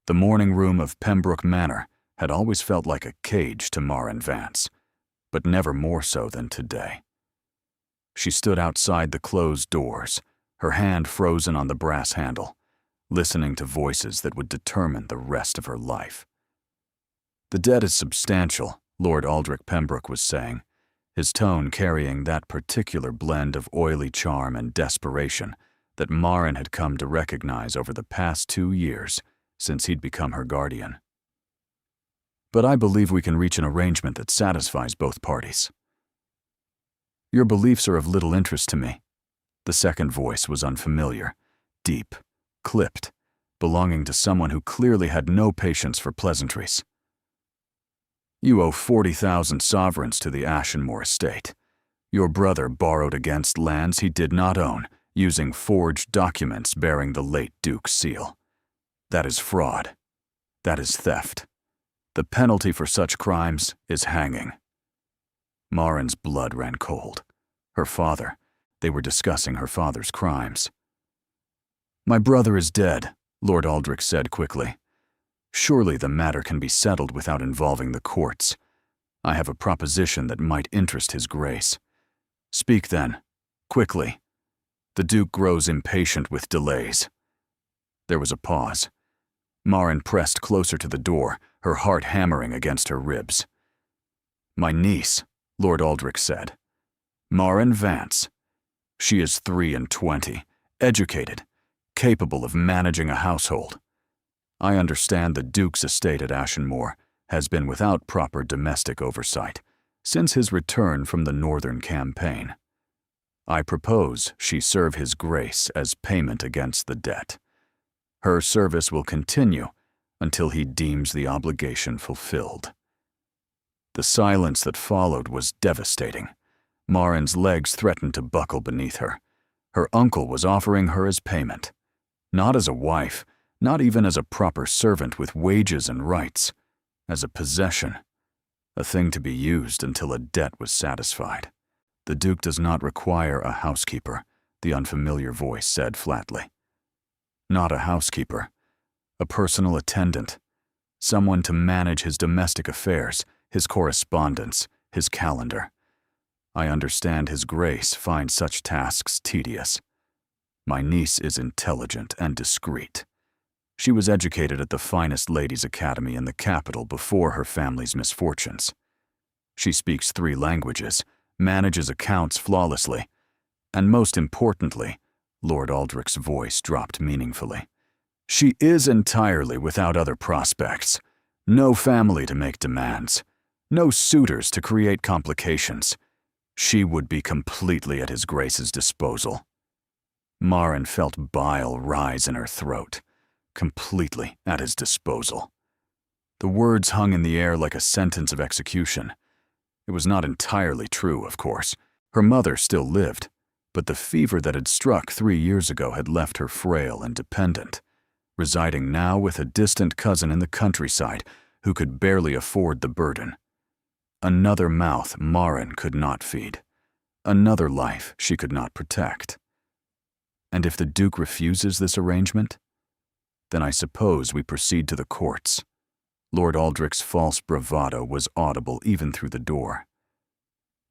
The morning room of Pembroke Manor had always felt like a cage to Marin Vance, but never more so than today. She stood outside the closed doors, her hand frozen on the brass handle, listening to voices that would determine the rest of her life. "The debt is substantial," Lord Aldrich Pembroke was saying, his tone carrying that particular blend of oily charm and desperation that Marin had come to recognize over the past 2 years since he'd become her guardian. "But I believe we can reach an arrangement that satisfies both parties." "Your beliefs are of little interest to me." The second voice was unfamiliar, deep, clipped, belonging to someone who clearly had no patience for pleasantries. "You owe 40,000 sovereigns to the Ashenmore estate. Your brother borrowed against lands he did not own, using forged documents bearing the late Duke's seal. That is fraud. That is theft. The penalty for such crimes is hanging." Marin's blood ran cold. Her father. They were discussing her father's crimes. "My brother is dead," Lord Aldrich said quickly. "Surely the matter can be settled without involving the courts. I have a proposition that might interest His Grace." "Speak then. Quickly. The Duke grows impatient with delays." There was a pause. Marin pressed closer to the door, her heart hammering against her ribs. "My niece," Lord Aldrich said. "Marin Vance. She is 23, educated, capable of managing a household. I understand the Duke's estate at Ashenmore has been without proper domestic oversight since his return from the Northern Campaign. I propose she serve His Grace as payment against the debt. Her service will continue until he deems the obligation fulfilled." The silence that followed was devastating. Marin's legs threatened to buckle beneath her. Her uncle was offering her as payment. Not as a wife, not even as a proper servant with wages and rights. As a possession. A thing to be used until a debt was satisfied. "The Duke does not require a housekeeper," the unfamiliar voice said flatly. "Not a housekeeper. A personal attendant. Someone to manage his domestic affairs, his correspondence, his calendar. I understand His Grace finds such tasks tedious. My niece is intelligent and discreet. She was educated at the finest ladies' academy in the capital before her family's misfortunes. She speaks 3 languages, manages accounts flawlessly, and most importantly," Lord Aldrich's voice dropped meaningfully, "she is entirely without other prospects. No family to make demands. No suitors to create complications. She would be completely at His Grace's disposal." Marin felt bile rise in her throat. Completely at his disposal. The words hung in the air like a sentence of execution. It was not entirely true, of course. Her mother still lived, but the fever that had struck 3 years ago had left her frail and dependent, residing now with a distant cousin in the countryside who could barely afford the burden. Another mouth Marin could not feed. Another life she could not protect. And if the Duke refuses this arrangement, then I suppose we proceed to the courts. Lord Aldrich's false bravado was audible even through the door.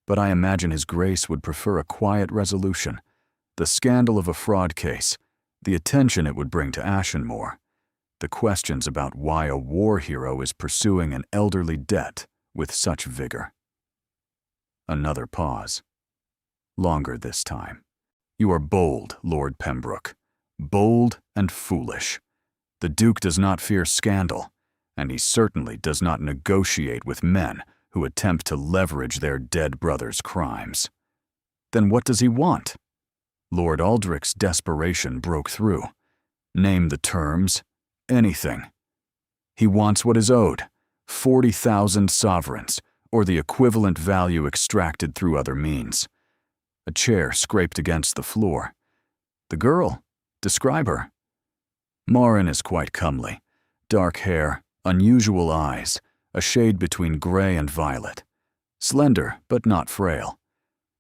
But I imagine His Grace would prefer a quiet resolution, the scandal of a fraud case, the attention it would bring to Ashenmore, the questions about why a war hero is pursuing an elderly debt with such vigor. Another pause. Longer this time. "You are bold, Lord Pembroke. Bold and foolish. The Duke does not fear scandal, and he certainly does not negotiate with men who attempt to leverage their dead brother's crimes. Then what does he want?" Lord Aldrich's desperation broke through. "Name the terms. Anything. He wants what is owed, 40,000 sovereigns, or the equivalent value extracted through other means." A chair scraped against the floor. "The girl. Describe her." Marin is quite comely. Dark hair, unusual eyes, a shade between gray and violet. Slender, but not frail.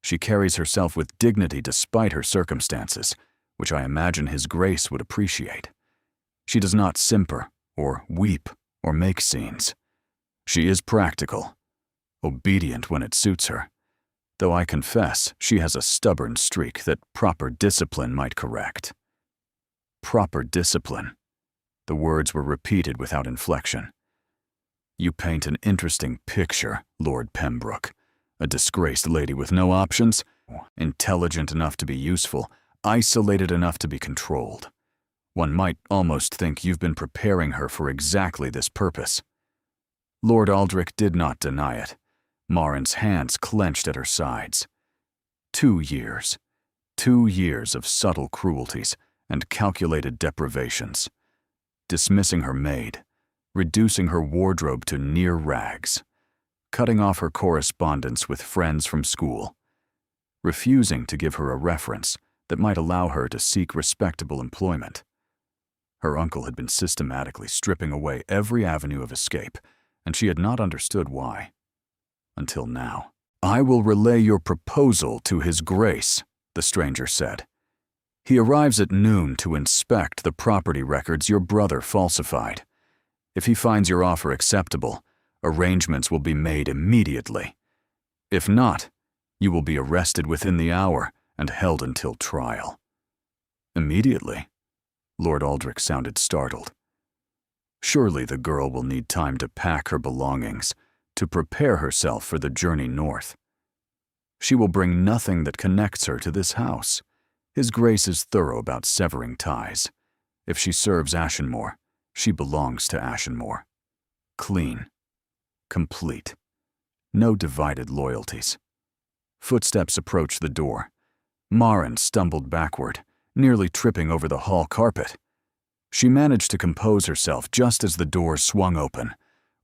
She carries herself with dignity despite her circumstances, which I imagine His Grace would appreciate. She does not simper, or weep, or make scenes. She is practical, obedient when it suits her, though I confess she has a stubborn streak that proper discipline might correct. Proper discipline. The words were repeated without inflection. You paint an interesting picture, Lord Pembroke. A disgraced lady with no options, intelligent enough to be useful, isolated enough to be controlled. One might almost think you've been preparing her for exactly this purpose. Lord Aldrich did not deny it. Marin's hands clenched at her sides. 2 years. 2 years of subtle cruelties and calculated deprivations. Dismissing her maid, reducing her wardrobe to near rags, cutting off her correspondence with friends from school, refusing to give her a reference that might allow her to seek respectable employment. Her uncle had been systematically stripping away every avenue of escape, and she had not understood why. Until now. "I will relay your proposal to His Grace," the stranger said. "He arrives at noon to inspect the property records your brother falsified. If he finds your offer acceptable, arrangements will be made immediately. If not, you will be arrested within the hour and held until trial." Immediately? Lord Aldrich sounded startled. Surely the girl will need time to pack her belongings, to prepare herself for the journey north. She will bring nothing that connects her to this house. His Grace is thorough about severing ties. If she serves Ashenmore, she belongs to Ashenmore. Clean. Complete. No divided loyalties. Footsteps approached the door. Marin stumbled backward, nearly tripping over the hall carpet. She managed to compose herself just as the door swung open,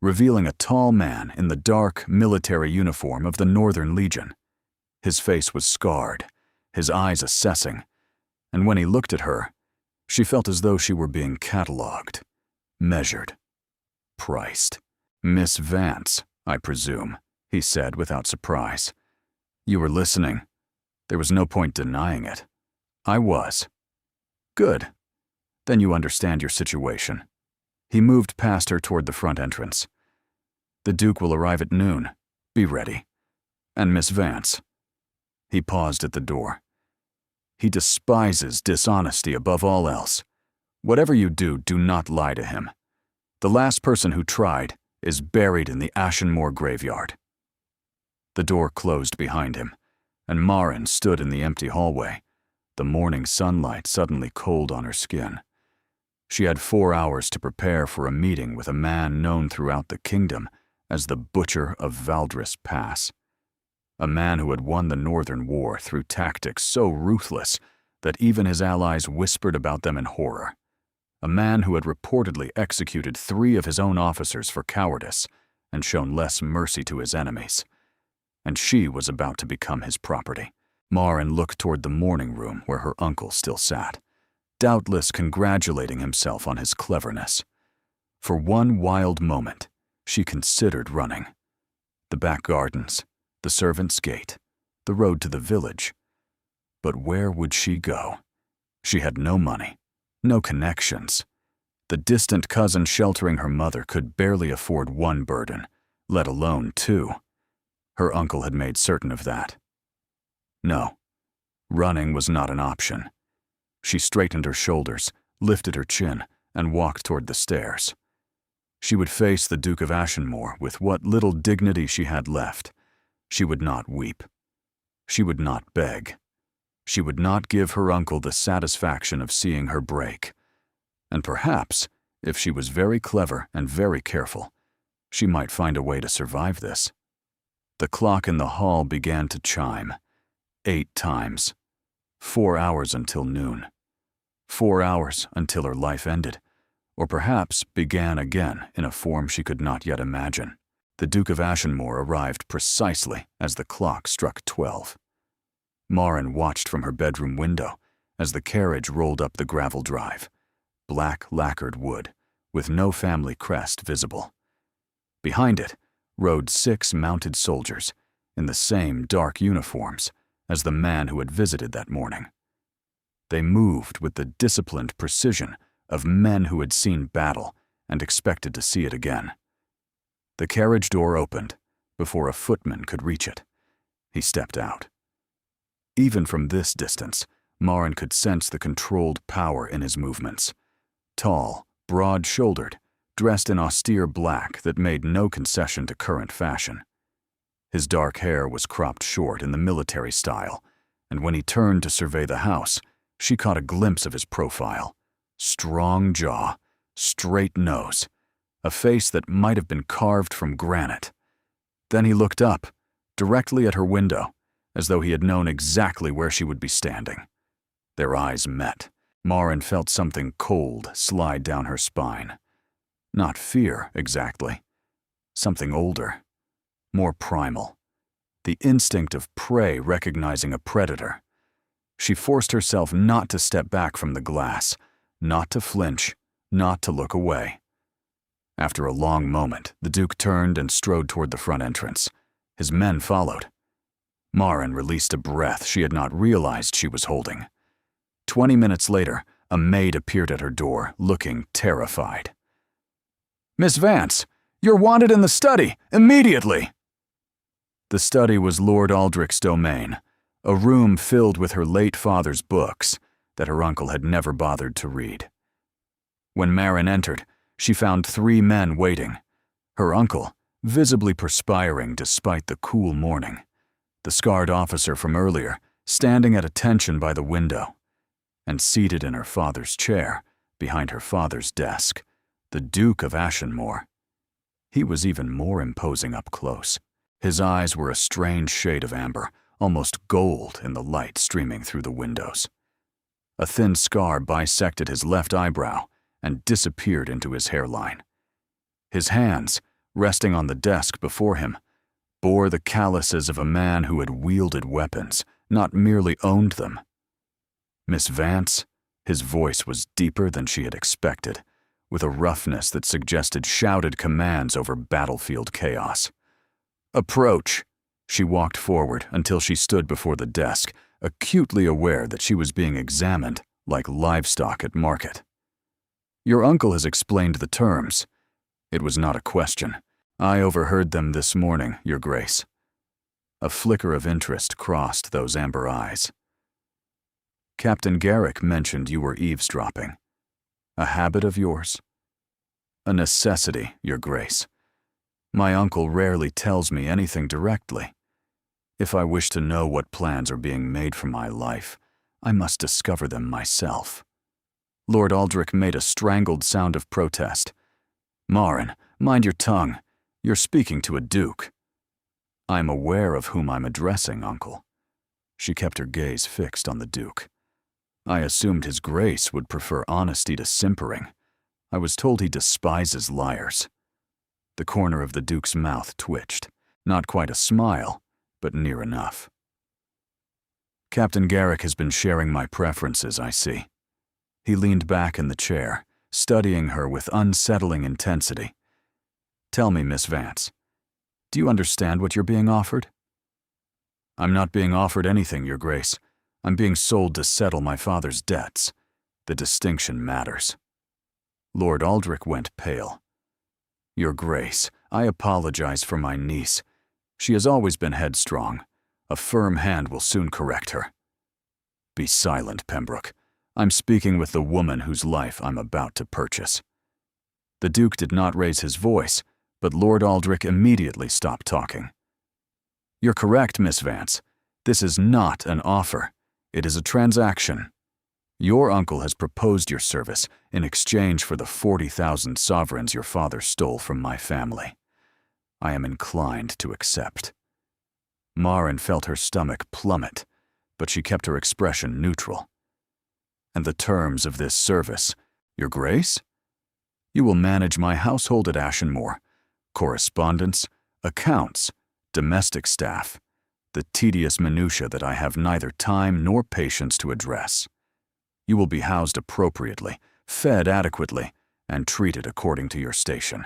revealing a tall man in the dark military uniform of the Northern Legion. His face was scarred, his eyes assessing, and when he looked at her, she felt as though she were being catalogued, measured, priced. "Miss Vance, I presume," he said without surprise. "You were listening. There was no point denying it." "I was." "Good. Then you understand your situation." He moved past her toward the front entrance. "The Duke will arrive at noon. Be ready. And Miss Vance." He paused at the door. "He despises dishonesty above all else. Whatever you do, do not lie to him. The last person who tried is buried in the Ashenmore graveyard." The door closed behind him, and Marin stood in the empty hallway, the morning sunlight suddenly cold on her skin. She had 4 hours to prepare for a meeting with a man known throughout the kingdom as the Butcher of Valdris Pass. A man who had won the Northern War through tactics so ruthless that even his allies whispered about them in horror. A man who had reportedly executed 3 of his own officers for cowardice and shown less mercy to his enemies. And she was about to become his property. Marin looked toward the morning room where her uncle still sat, doubtless congratulating himself on his cleverness. For one wild moment, she considered running. The back gardens, the servants' gate, the road to the village. But where would she go? She had no money, no connections. The distant cousin sheltering her mother could barely afford 1 burden, let alone 2. Her uncle had made certain of that. No, running was not an option. She straightened her shoulders, lifted her chin, and walked toward the stairs. She would face the Duke of Ashenmore with what little dignity she had left. She would not weep. She would not beg. She would not give her uncle the satisfaction of seeing her break. And perhaps, if she was very clever and very careful, she might find a way to survive this. The clock in the hall began to chime. 8 times. 4 hours until noon. 4 hours until her life ended, or perhaps began again in a form she could not yet imagine. The Duke of Ashenmore arrived precisely as the clock struck 12. Marin watched from her bedroom window as the carriage rolled up the gravel drive, black lacquered wood, with no family crest visible. Behind it rode 6 mounted soldiers in the same dark uniforms as the man who had visited that morning. They moved with the disciplined precision of men who had seen battle and expected to see it again. The carriage door opened before a footman could reach it. He stepped out. Even from this distance, Marin could sense the controlled power in his movements. Tall, broad-shouldered, dressed in austere black that made no concession to current fashion. His dark hair was cropped short in the military style, and when he turned to survey the house, she caught a glimpse of his profile. Strong jaw, straight nose, a face that might have been carved from granite. Then he looked up, directly at her window, as though he had known exactly where she would be standing. Their eyes met. Marin felt something cold slide down her spine. Not fear, exactly. Something older, more primal. The instinct of prey recognizing a predator. She forced herself not to step back from the glass, not to flinch, not to look away. After a long moment, the Duke turned and strode toward the front entrance. His men followed. Marin released a breath she had not realized she was holding. 20 minutes later, a maid appeared at her door, looking terrified. "Miss Vance, you're wanted in the study, immediately!" The study was Lord Aldrich's domain, a room filled with her late father's books that her uncle had never bothered to read. When Marin entered, she found 3 men waiting. Her uncle, visibly perspiring despite the cool morning. The scarred officer from earlier, standing at attention by the window. And seated in her father's chair, behind her father's desk, the Duke of Ashenmore. He was even more imposing up close. His eyes were a strange shade of amber, almost gold in the light streaming through the windows. A thin scar bisected his left eyebrow and disappeared into his hairline. His hands, resting on the desk before him, bore the calluses of a man who had wielded weapons, not merely owned them. "Miss Vance," his voice was deeper than she had expected, with a roughness that suggested shouted commands over battlefield chaos. "Approach." She walked forward until she stood before the desk, acutely aware that she was being examined like livestock at market. "Your uncle has explained the terms." It was not a question. "I overheard them this morning, Your Grace." A flicker of interest crossed those amber eyes. "Captain Garrick mentioned you were eavesdropping. A habit of yours?" "A necessity, Your Grace. My uncle rarely tells me anything directly. If I wish to know what plans are being made for my life, I must discover them myself." Lord Aldrich made a strangled sound of protest. "Marin, mind your tongue. You're speaking to a duke." "I'm aware of whom I'm addressing, Uncle." She kept her gaze fixed on the Duke. "I assumed His Grace would prefer honesty to simpering. I was told he despises liars." The corner of the Duke's mouth twitched. Not quite a smile, but near enough. "Captain Garrick has been sharing my preferences, I see." He leaned back in the chair, studying her with unsettling intensity. "Tell me, Miss Vance, do you understand what you're being offered?" "I'm not being offered anything, Your Grace. I'm being sold to settle my father's debts. The distinction matters." Lord Aldrich went pale. "Your Grace, I apologize for my niece. She has always been headstrong. A firm hand will soon correct her." "Be silent, Pembroke. I'm speaking with the woman whose life I'm about to purchase." The Duke did not raise his voice, but Lord Aldrich immediately stopped talking. "You're correct, Miss Vance. This is not an offer. It is a transaction. Your uncle has proposed your service in exchange for the 40,000 sovereigns your father stole from my family. I am inclined to accept." Marin felt her stomach plummet, but she kept her expression neutral. "And the terms of this service, Your Grace? You will manage my household at Ashenmore, correspondence, accounts, domestic staff, the tedious minutiae that I have neither time nor patience to address. You will be housed appropriately, fed adequately, and treated according to your station."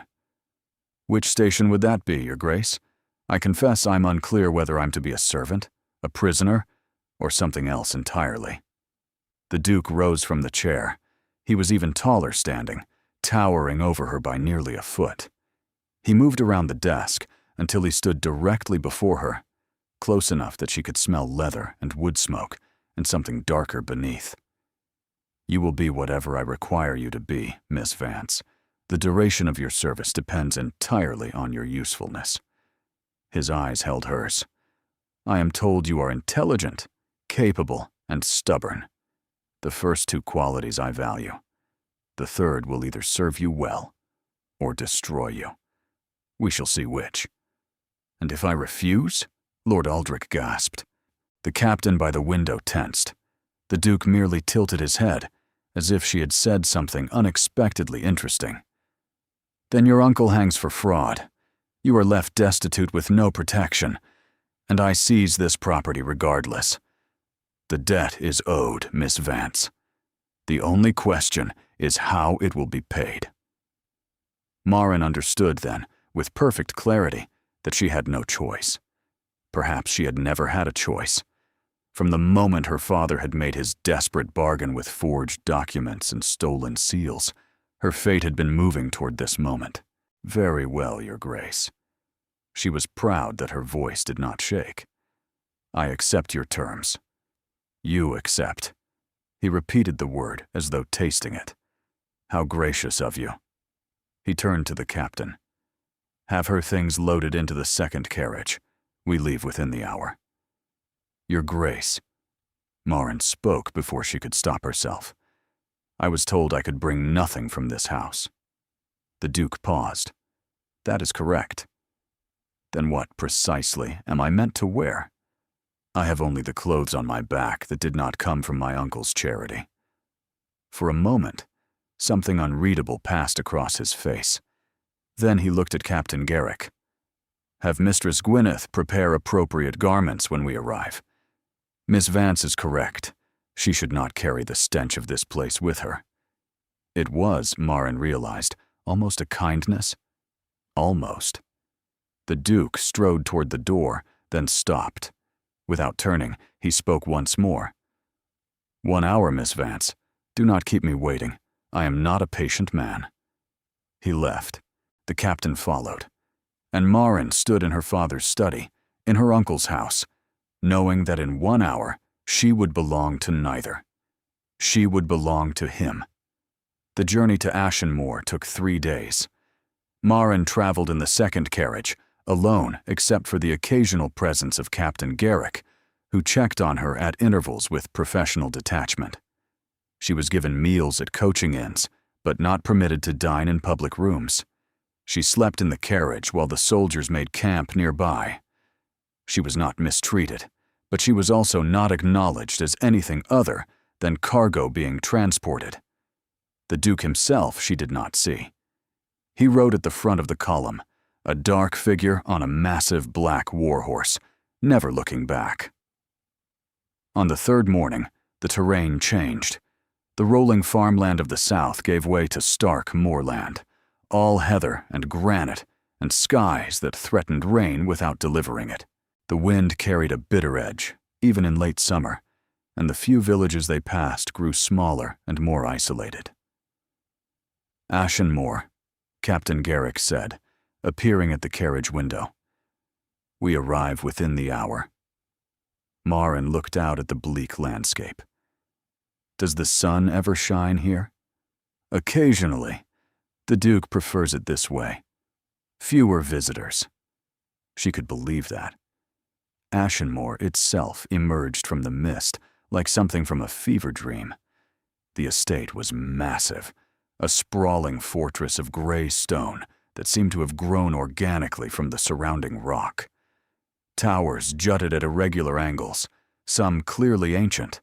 "Which station would that be, Your Grace? I confess I'm unclear whether I'm to be a servant, a prisoner, or something else entirely." The Duke rose from the chair. He was even taller standing, towering over her by nearly a foot. He moved around the desk until he stood directly before her, close enough that she could smell leather and wood smoke and something darker beneath. "You will be whatever I require you to be, Miss Vance. The duration of your service depends entirely on your usefulness." His eyes held hers. "I am told you are intelligent, capable, and stubborn. The first two qualities I value. The third will either serve you well or destroy you. We shall see which." "And if I refuse?" Lord Aldrich gasped. The captain by the window tensed. The Duke merely tilted his head, as if she had said something unexpectedly interesting. "Then your uncle hangs for fraud. You are left destitute with no protection, and I seize this property regardless. The debt is owed, Miss Vance. The only question is how it will be paid." Marin understood then, with perfect clarity, that she had no choice. Perhaps she had never had a choice. From the moment her father had made his desperate bargain with forged documents and stolen seals, her fate had been moving toward this moment. "Very well, Your Grace." She was proud that her voice did not shake. "I accept your terms." "You accept." He repeated the word as though tasting it. "How gracious of you." He turned to the captain. "Have her things loaded into the second carriage. We leave within the hour." "Your Grace." Marin spoke before she could stop herself. "I was told I could bring nothing from this house." The Duke paused. "That is correct." "Then what, precisely, am I meant to wear?" "I have only the clothes on my back that did not come from my uncle's charity." For a moment, something unreadable passed across his face. Then he looked at Captain Garrick. "Have Mistress Gwyneth prepare appropriate garments when we arrive. Miss Vance is correct. She should not carry the stench of this place with her." It was, Marin realized, almost a kindness. Almost. The Duke strode toward the door, then stopped. Without turning, he spoke once more. "1 hour, Miss Vance. Do not keep me waiting. I am not a patient man." He left. The captain followed. And Marin stood in her father's study, in her uncle's house, knowing that in 1 hour she would belong to neither. She would belong to him. The journey to Ashenmore took 3 days. Marin traveled in the second carriage, alone except for the occasional presence of Captain Garrick, who checked on her at intervals with professional detachment. She was given meals at coaching inns, but not permitted to dine in public rooms. She slept in the carriage while the soldiers made camp nearby. She was not mistreated, but she was also not acknowledged as anything other than cargo being transported. The Duke himself she did not see. He rode at the front of the column, a dark figure on a massive black warhorse, never looking back. On the third morning, the terrain changed. The rolling farmland of the south gave way to stark moorland, all heather and granite, and skies that threatened rain without delivering it. The wind carried a bitter edge, even in late summer, and the few villages they passed grew smaller and more isolated. "Ashenmore," Captain Garrick said, appearing at the carriage window. "We arrive within the hour." Marin looked out at the bleak landscape. "Does the sun ever shine here?" "Occasionally. The Duke prefers it this way. Fewer visitors." She could believe that. Ashenmore itself emerged from the mist like something from a fever dream. The estate was massive, a sprawling fortress of gray stone that seemed to have grown organically from the surrounding rock. Towers jutted at irregular angles, some clearly ancient,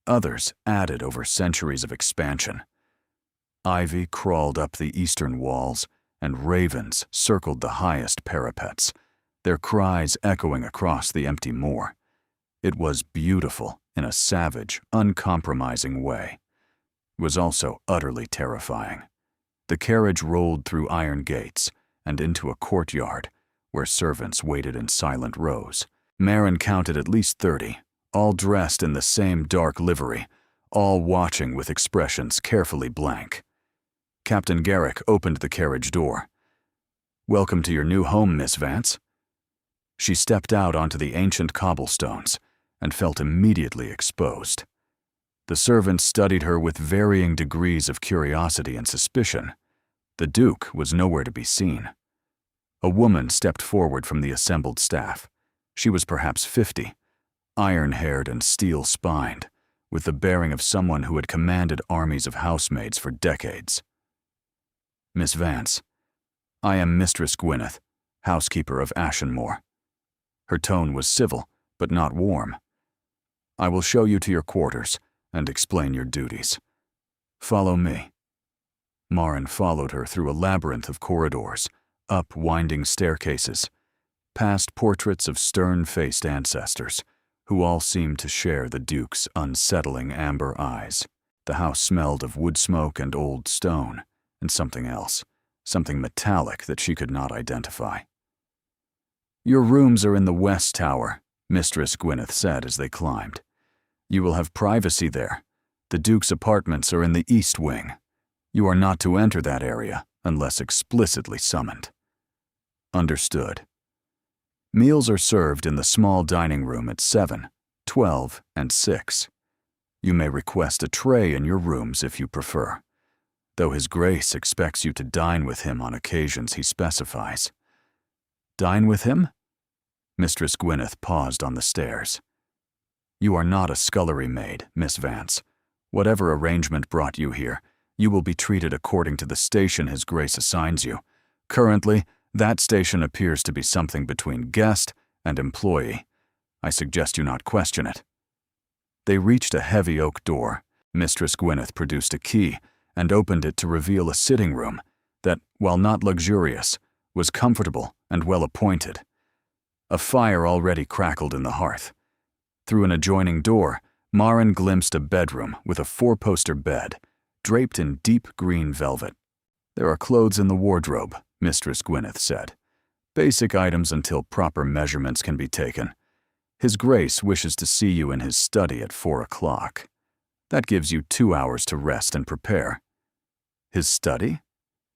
others added over centuries of expansion. Ivy crawled up the eastern walls, and ravens circled the highest parapets, their cries echoing across the empty moor. It was beautiful in a savage, uncompromising way. It was also utterly terrifying. The carriage rolled through iron gates and into a courtyard where servants waited in silent rows. Marin counted at least 30, all dressed in the same dark livery, all watching with expressions carefully blank. Captain Garrick opened the carriage door. "Welcome to your new home, Miss Vance." She stepped out onto the ancient cobblestones and felt immediately exposed. The servants studied her with varying degrees of curiosity and suspicion. The Duke was nowhere to be seen. A woman stepped forward from the assembled staff. She was perhaps 50, iron-haired and steel-spined, with the bearing of someone who had commanded armies of housemaids for decades. "Miss Vance, I am Mistress Gwyneth, housekeeper of Ashenmore." Her tone was civil, but not warm. "I will show you to your quarters and explain your duties. Follow me." Marin followed her through a labyrinth of corridors, up winding staircases, past portraits of stern-faced ancestors, who all seemed to share the Duke's unsettling amber eyes. The house smelled of wood smoke and old stone, and something else, something metallic that she could not identify. "Your rooms are in the West Tower," Mistress Gwyneth said as they climbed. "You will have privacy there. The Duke's apartments are in the East Wing. You are not to enter that area unless explicitly summoned." "Understood." Meals are served in the small dining room at 7, 12, and 6. You may request a tray in your rooms if you prefer, though His Grace expects you to dine with him on occasions he specifies. "Dine with him?" Mistress Gwyneth paused on the stairs. "You are not a scullery maid, Miss Vance. Whatever arrangement brought you here, you will be treated according to the station His Grace assigns you. Currently, that station appears to be something between guest and employee. I suggest you not question it." They reached a heavy oak door. Mistress Gwyneth produced a key and opened it to reveal a sitting room that, while not luxurious, was comfortable and well-appointed. A fire already crackled in the hearth. Through an adjoining door, Marin glimpsed a bedroom with a 4-poster bed, draped in deep green velvet. "There are clothes in the wardrobe," Mistress Gwyneth said. "Basic items until proper measurements can be taken. His Grace wishes to see you in his study at 4 o'clock. That gives you 2 hours to rest and prepare." "His study?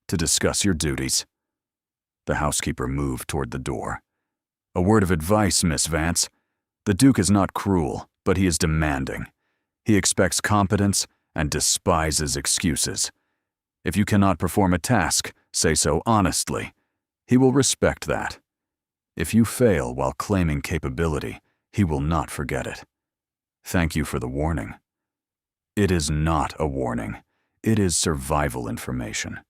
To discuss your duties." The housekeeper moved toward the door. "A word of advice, Miss Vance. The Duke is not cruel, but he is demanding. He expects competence and despises excuses. If you cannot perform a task, say so honestly. He will respect that. If you fail while claiming capability, he will not forget it. Thank you for the warning." "It is not a warning. It is survival information."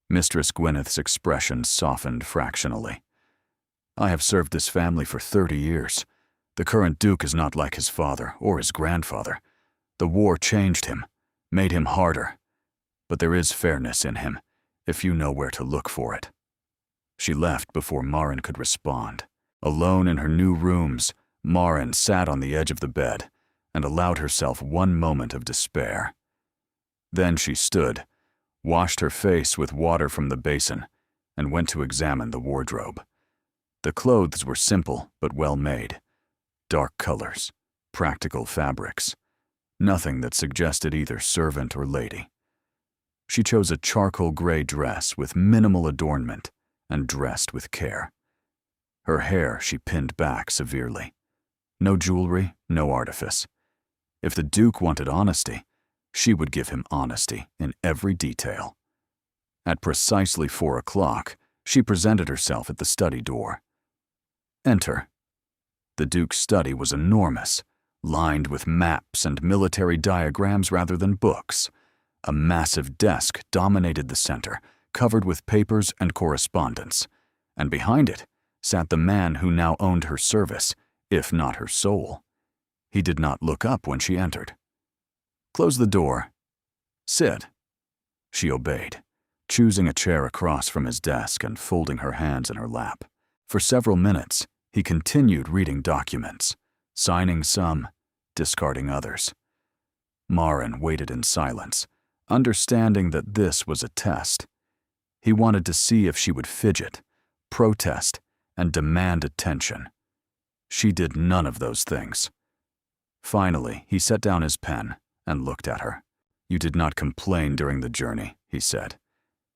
Mistress Gwyneth's expression softened fractionally. "I have served this family for 30 years. The current Duke is not like his father or his grandfather. The war changed him, made him harder. But there is fairness in him, if you know where to look for it." She left before Marin could respond. Alone in her new rooms, Marin sat on the edge of the bed and allowed herself one moment of despair. Then she stood, washed her face with water from the basin, and went to examine the wardrobe. The clothes were simple but well made. Dark colors, practical fabrics. Nothing that suggested either servant or lady. She chose a charcoal gray dress with minimal adornment and dressed with care. Her hair she pinned back severely. No jewelry, no artifice. If the Duke wanted honesty, she would give him honesty in every detail. At precisely 4 o'clock, she presented herself at the study door. "Enter." The Duke's study was enormous, lined with maps and military diagrams rather than books. A massive desk dominated the center, covered with papers and correspondence, and behind it sat the man who now owned her service, if not her soul. He did not look up when she entered. "Close the door. Sit." She obeyed, choosing a chair across from his desk and folding her hands in her lap. For several minutes, he continued reading documents, signing some, discarding others. Marin waited in silence, understanding that this was a test. He wanted to see if she would fidget, protest, and demand attention. She did none of those things. Finally, he set down his pen and looked at her. "You did not complain during the journey," he said.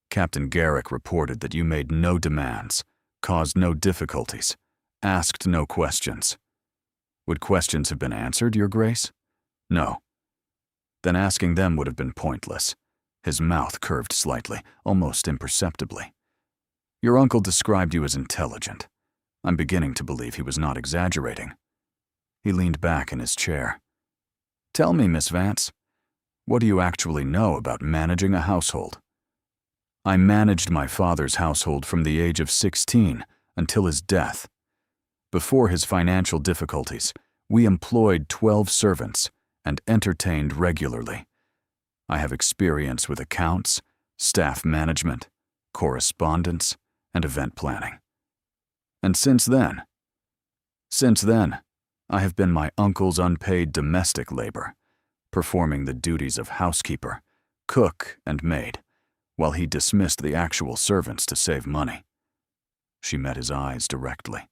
Captain Garrick reported that you made no demands, caused no difficulties, asked no questions. Would questions have been answered, Your Grace? No. Then asking them would have been pointless. His mouth curved slightly, almost imperceptibly. Your uncle described you as intelligent. I'm beginning to believe he was not exaggerating. He leaned back in his chair. Tell me, Miss Vance, what do you actually know about managing a household? I managed my father's household from the age of 16 until his death. Before his financial difficulties, we employed 12 servants and entertained regularly. I have experience with accounts, staff management, correspondence, and event planning. And since then, I have been my uncle's unpaid domestic labor, performing the duties of housekeeper, cook, and maid, while he dismissed the actual servants to save money. She met his eyes directly.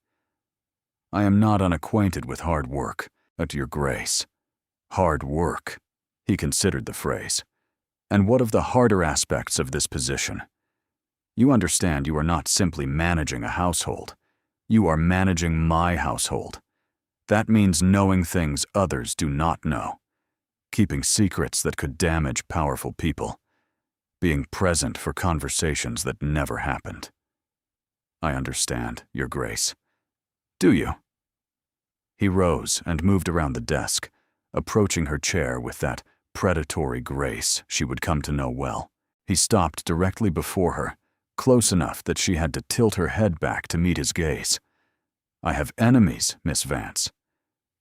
I am not unacquainted with hard work, but Your Grace. Hard work. He considered the phrase. And what of the harder aspects of this position? You understand you are not simply managing a household. You are managing my household. That means knowing things others do not know, keeping secrets that could damage powerful people, being present for conversations that never happened. I understand, Your Grace. Do you? He rose and moved around the desk, approaching her chair with that predatory grace she would come to know well. He stopped directly before her, close enough that she had to tilt her head back to meet his gaze. I have enemies, Miss Vance.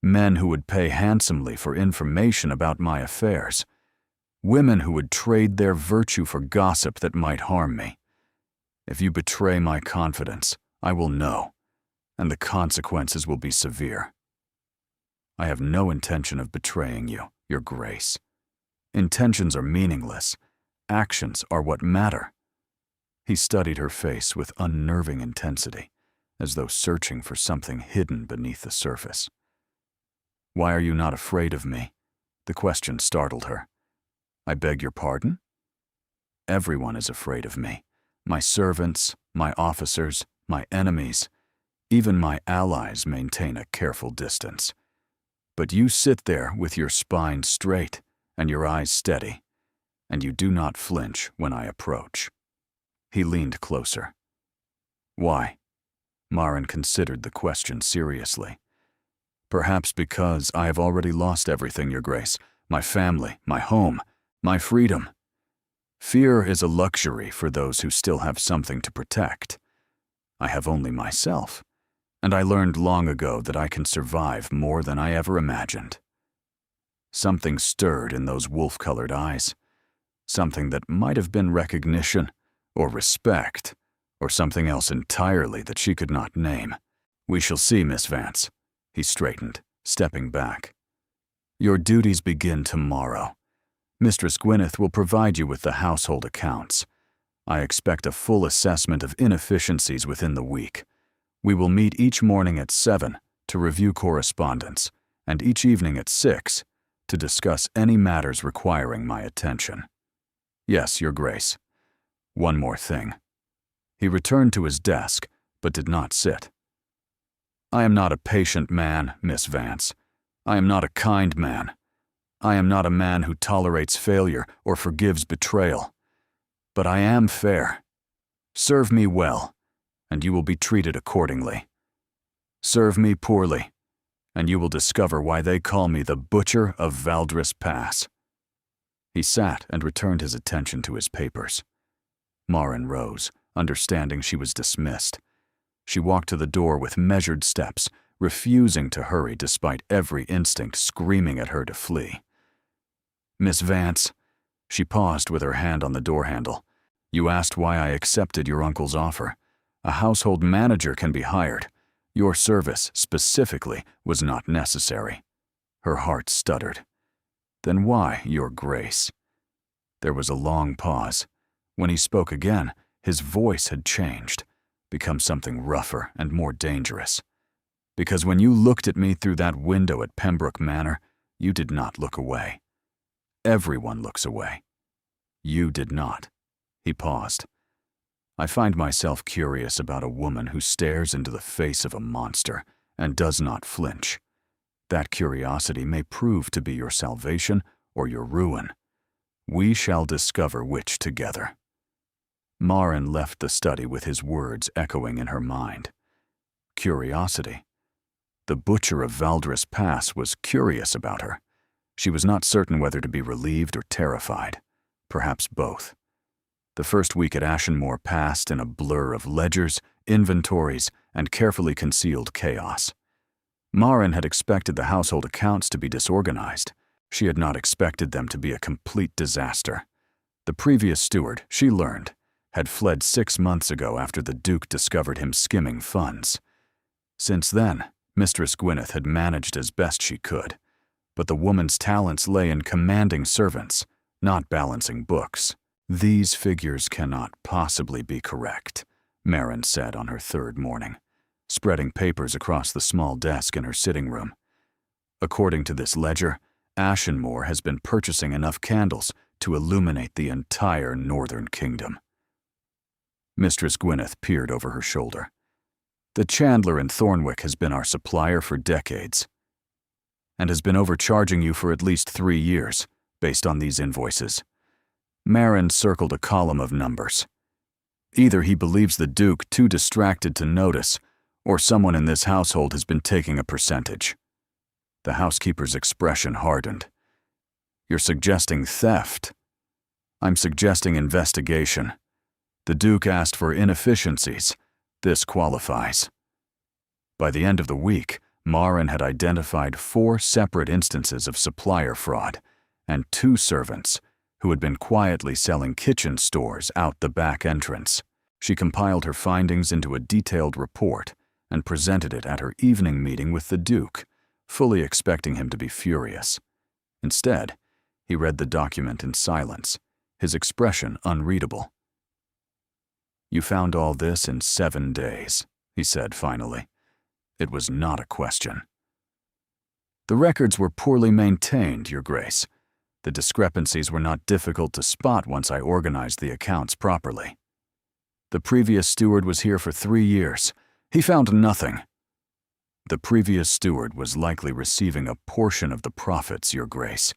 Men who would pay handsomely for information about my affairs. Women who would trade their virtue for gossip that might harm me. If you betray my confidence, I will know, and the consequences will be severe. I have no intention of betraying you, Your Grace. Intentions are meaningless. Actions are what matter. He studied her face with unnerving intensity, as though searching for something hidden beneath the surface. Why are you not afraid of me? The question startled her. I beg your pardon? Everyone is afraid of me. My servants, my officers, my enemies, even my allies maintain a careful distance. But you sit there with your spine straight and your eyes steady, and you do not flinch when I approach. He leaned closer. Why? Marin considered the question seriously. Perhaps because I have already lost everything, Your Grace. My family, my home, my freedom. Fear is a luxury for those who still have something to protect. I have only myself, and I learned long ago that I can survive more than I ever imagined. Something stirred in those wolf-colored eyes. Something that might have been recognition, or respect, or something else entirely that she could not name. We shall see, Miss Vance. He straightened, stepping back. Your duties begin tomorrow. Mistress Gwyneth will provide you with the household accounts. I expect a full assessment of inefficiencies within the week. We will meet each morning at 7 to review correspondence, and each evening at 6 to discuss any matters requiring my attention. Yes, Your Grace. One more thing. He returned to his desk, but did not sit. I am not a patient man, Miss Vance. I am not a kind man. I am not a man who tolerates failure or forgives betrayal. But I am fair. Serve me well, and you will be treated accordingly. Serve me poorly, and you will discover why they call me the Butcher of Valdris Pass. He sat and returned his attention to his papers. Marin rose, understanding she was dismissed. She walked to the door with measured steps, refusing to hurry despite every instinct screaming at her to flee. Miss Vance, she paused with her hand on the door handle. You asked why I accepted your uncle's offer. A household manager can be hired. Your service, specifically, was not necessary. Her heart stuttered. Then why, Your Grace? There was a long pause. When he spoke again, his voice had changed, become something rougher and more dangerous. Because when you looked at me through that window at Pembroke Manor, you did not look away. Everyone looks away. You did not. He paused. I find myself curious about a woman who stares into the face of a monster and does not flinch. That curiosity may prove to be your salvation or your ruin. We shall discover which together. Marin left the study with his words echoing in her mind. Curiosity. The butcher of Valdres Pass was curious about her. She was not certain whether to be relieved or terrified, perhaps both. The first week at Ashenmore passed in a blur of ledgers, inventories, and carefully concealed chaos. Marin had expected the household accounts to be disorganized. She had not expected them to be a complete disaster. The previous steward, she learned, had fled 6 months ago after the Duke discovered him skimming funds. Since then, Mistress Gwyneth had managed as best she could, but the woman's talents lay in commanding servants, not balancing books. These figures cannot possibly be correct, Marin said on her third morning, spreading papers across the small desk in her sitting room. According to this ledger, Ashenmore has been purchasing enough candles to illuminate the entire northern kingdom. Mistress Gwyneth peered over her shoulder. The chandler in Thornwick has been our supplier for decades, and has been overcharging you for at least 3 years, based on these invoices. Marin circled a column of numbers. Either he believes the Duke too distracted to notice, or someone in this household has been taking a percentage. The housekeeper's expression hardened. You're suggesting theft. I'm suggesting investigation. The Duke asked for inefficiencies. This qualifies. By the end of the week, Marin had identified 4 separate instances of supplier fraud, and 2 servants who had been quietly selling kitchen stores out the back entrance. She compiled her findings into a detailed report and presented it at her evening meeting with the Duke, fully expecting him to be furious. Instead, he read the document in silence, his expression unreadable. You found all this in 7 days, he said finally. It was not a question. The records were poorly maintained, Your Grace. The discrepancies were not difficult to spot once I organized the accounts properly. The previous steward was here for 3 years. He found nothing. The previous steward was likely receiving a portion of the profits, Your Grace.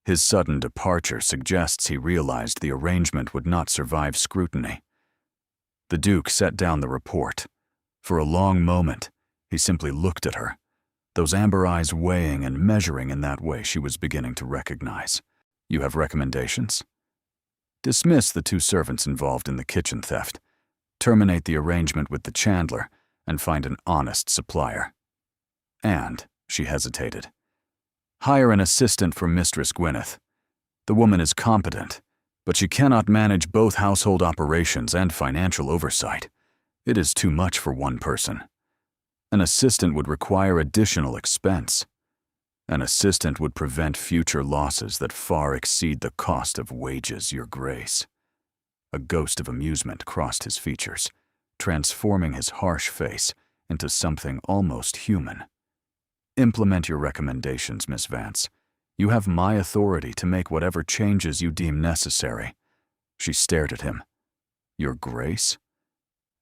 His sudden departure suggests he realized the arrangement would not survive scrutiny. The Duke set down the report. For a long moment, he simply looked at her, those amber eyes weighing and measuring in that way she was beginning to recognize. You have recommendations? Dismiss the 2 servants involved in the kitchen theft, terminate the arrangement with the chandler, and find an honest supplier. And, she hesitated, hire an assistant for Mistress Gwyneth. The woman is competent, but she cannot manage both household operations and financial oversight. It is too much for one person. An assistant would require additional expense. An assistant would prevent future losses that far exceed the cost of wages, Your Grace. A ghost of amusement crossed his features, transforming his harsh face into something almost human. Implement your recommendations, Miss Vance. You have my authority to make whatever changes you deem necessary. She stared at him. Your Grace?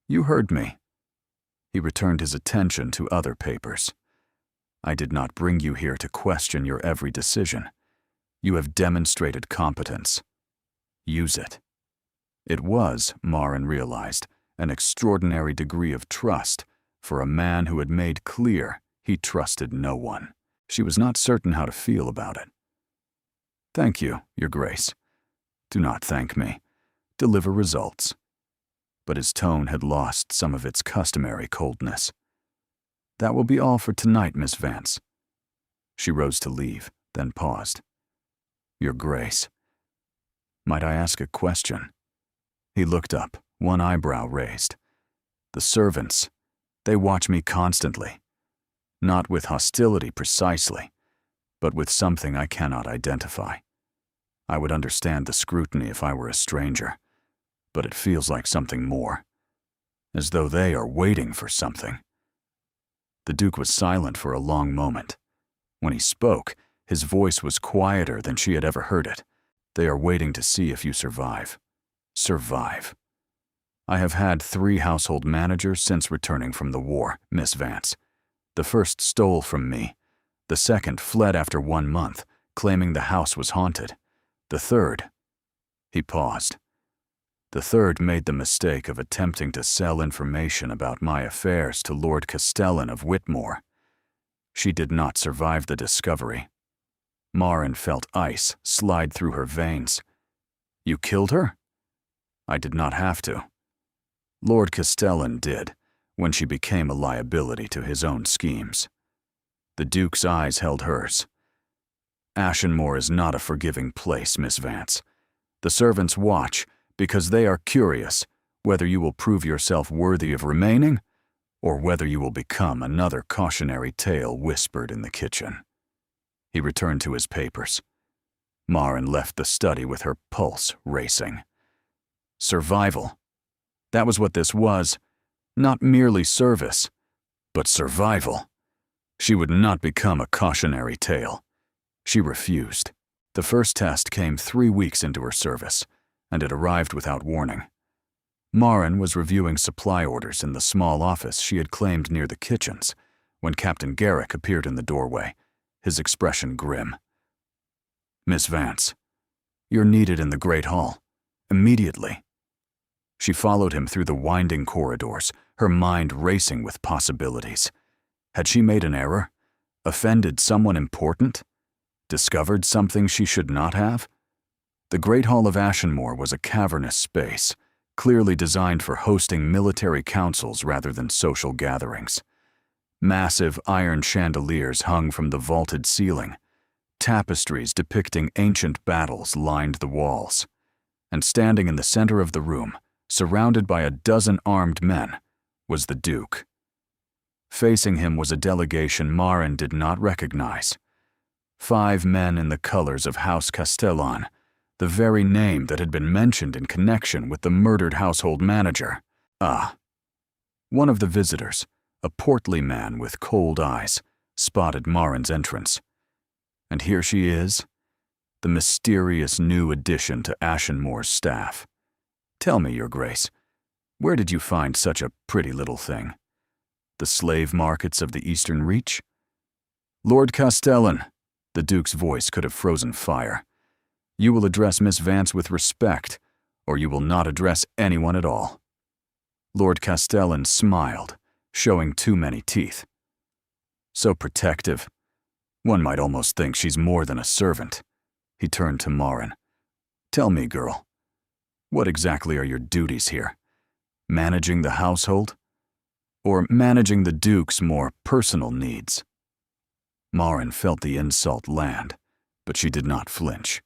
You heard me. He returned his attention to other papers. I did not bring you here to question your every decision. You have demonstrated competence. Use it. It was, Marin realized, an extraordinary degree of trust for a man who had made clear he trusted no one. She was not certain how to feel about it. Thank you, Your Grace. Do not thank me. Deliver results. But his tone had lost some of its customary coldness. That will be all for tonight, Miss Vance. She rose to leave, then paused. Your Grace. Might I ask a question? He looked up, one eyebrow raised. The servants, they watch me constantly. Not with hostility precisely, but with something I cannot identify. I would understand the scrutiny if I were a stranger, but it feels like something more, as though they are waiting for something. The Duke was silent for a long moment. When he spoke, his voice was quieter than she had ever heard it. They are waiting to see if you survive. survive. I have had 3 household managers since returning from the war, Miss Vance. The first stole from me. The second fled after 1 month, claiming the house was haunted. The third—" He paused. "The third made the mistake of attempting to sell information about my affairs to Lord Castellan of Whitmore. She did not survive the discovery." Marin felt ice slide through her veins. "You killed her?" "I did not have to. Lord Castellan did, when she became a liability to his own schemes." The Duke's eyes held hers. "Ashenmore is not a forgiving place, Miss Vance. The servants watch because they are curious whether you will prove yourself worthy of remaining or whether you will become another cautionary tale whispered in the kitchen." He returned to his papers. Marin left the study with her pulse racing. Survival. That was what this was. Not merely service, but survival. She would not become a cautionary tale. She refused. The first test came 3 weeks into her service, and it arrived without warning. Marin was reviewing supply orders in the small office she had claimed near the kitchens when Captain Garrick appeared in the doorway, his expression grim. "Miss Vance, you're needed in the Great Hall. Immediately." She followed him through the winding corridors, her mind racing with possibilities. Had she made an error? Offended someone important? Discovered something she should not have? The Great Hall of Ashenmore was a cavernous space, clearly designed for hosting military councils rather than social gatherings. Massive iron chandeliers hung from the vaulted ceiling. Tapestries depicting ancient battles lined the walls. And standing in the center of the room, surrounded by a dozen armed men, was the Duke. Facing him was a delegation Marin did not recognize. 5 men in the colors of House Castellan, the very name that had been mentioned in connection with the murdered household manager. Ah. One of the visitors, a portly man with cold eyes, spotted Marin's entrance. And here she is, the mysterious new addition to Ashenmore's staff. "Tell me, Your Grace, where did you find such a pretty little thing? The slave markets of the Eastern Reach?" "Lord Castellan," the Duke's voice could have frozen fire. "You will address Miss Vance with respect, or you will not address anyone at all." Lord Castellan smiled, showing too many teeth. "So protective. One might almost think she's more than a servant." He turned to Marin. "Tell me, girl, what exactly are your duties here? Managing the household? Or managing the Duke's more personal needs?" Marin felt the insult land, but she did not flinch.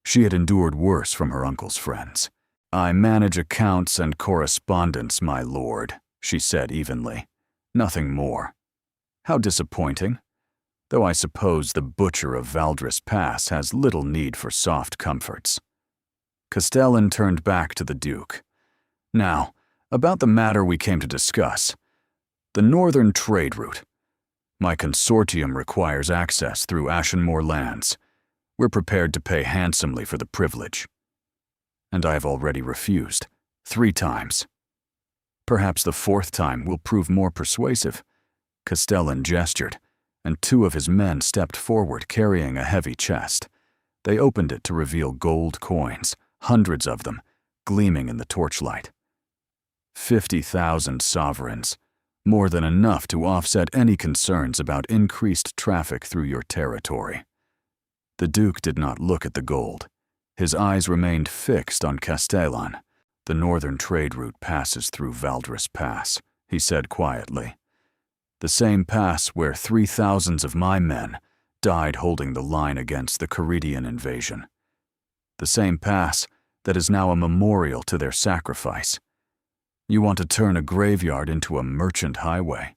She had endured worse from her uncle's friends. "I manage accounts and correspondence, my lord," she said evenly. "Nothing more." "How disappointing. Though I suppose the butcher of Valdris Pass has little need for soft comforts." Castellan turned back to the Duke. "Now, about the matter we came to discuss. The northern trade route. My consortium requires access through Ashenmore lands. We're prepared to pay handsomely for the privilege. And I have already refused, 3 times. Perhaps the 4th time will prove more persuasive." Castellan gestured, and 2 of his men stepped forward carrying a heavy chest. They opened it to reveal gold coins, hundreds of them, gleaming in the torchlight. 50,000 sovereigns, more than enough to offset any concerns about increased traffic through your territory. The Duke did not look at the gold. His eyes remained fixed on Castellan. "The northern trade route passes through Valdris Pass," he said quietly. "The same pass where 3,000 of my men died holding the line against the Caridian invasion. The same pass that is now a memorial to their sacrifice. You want to turn a graveyard into a merchant highway.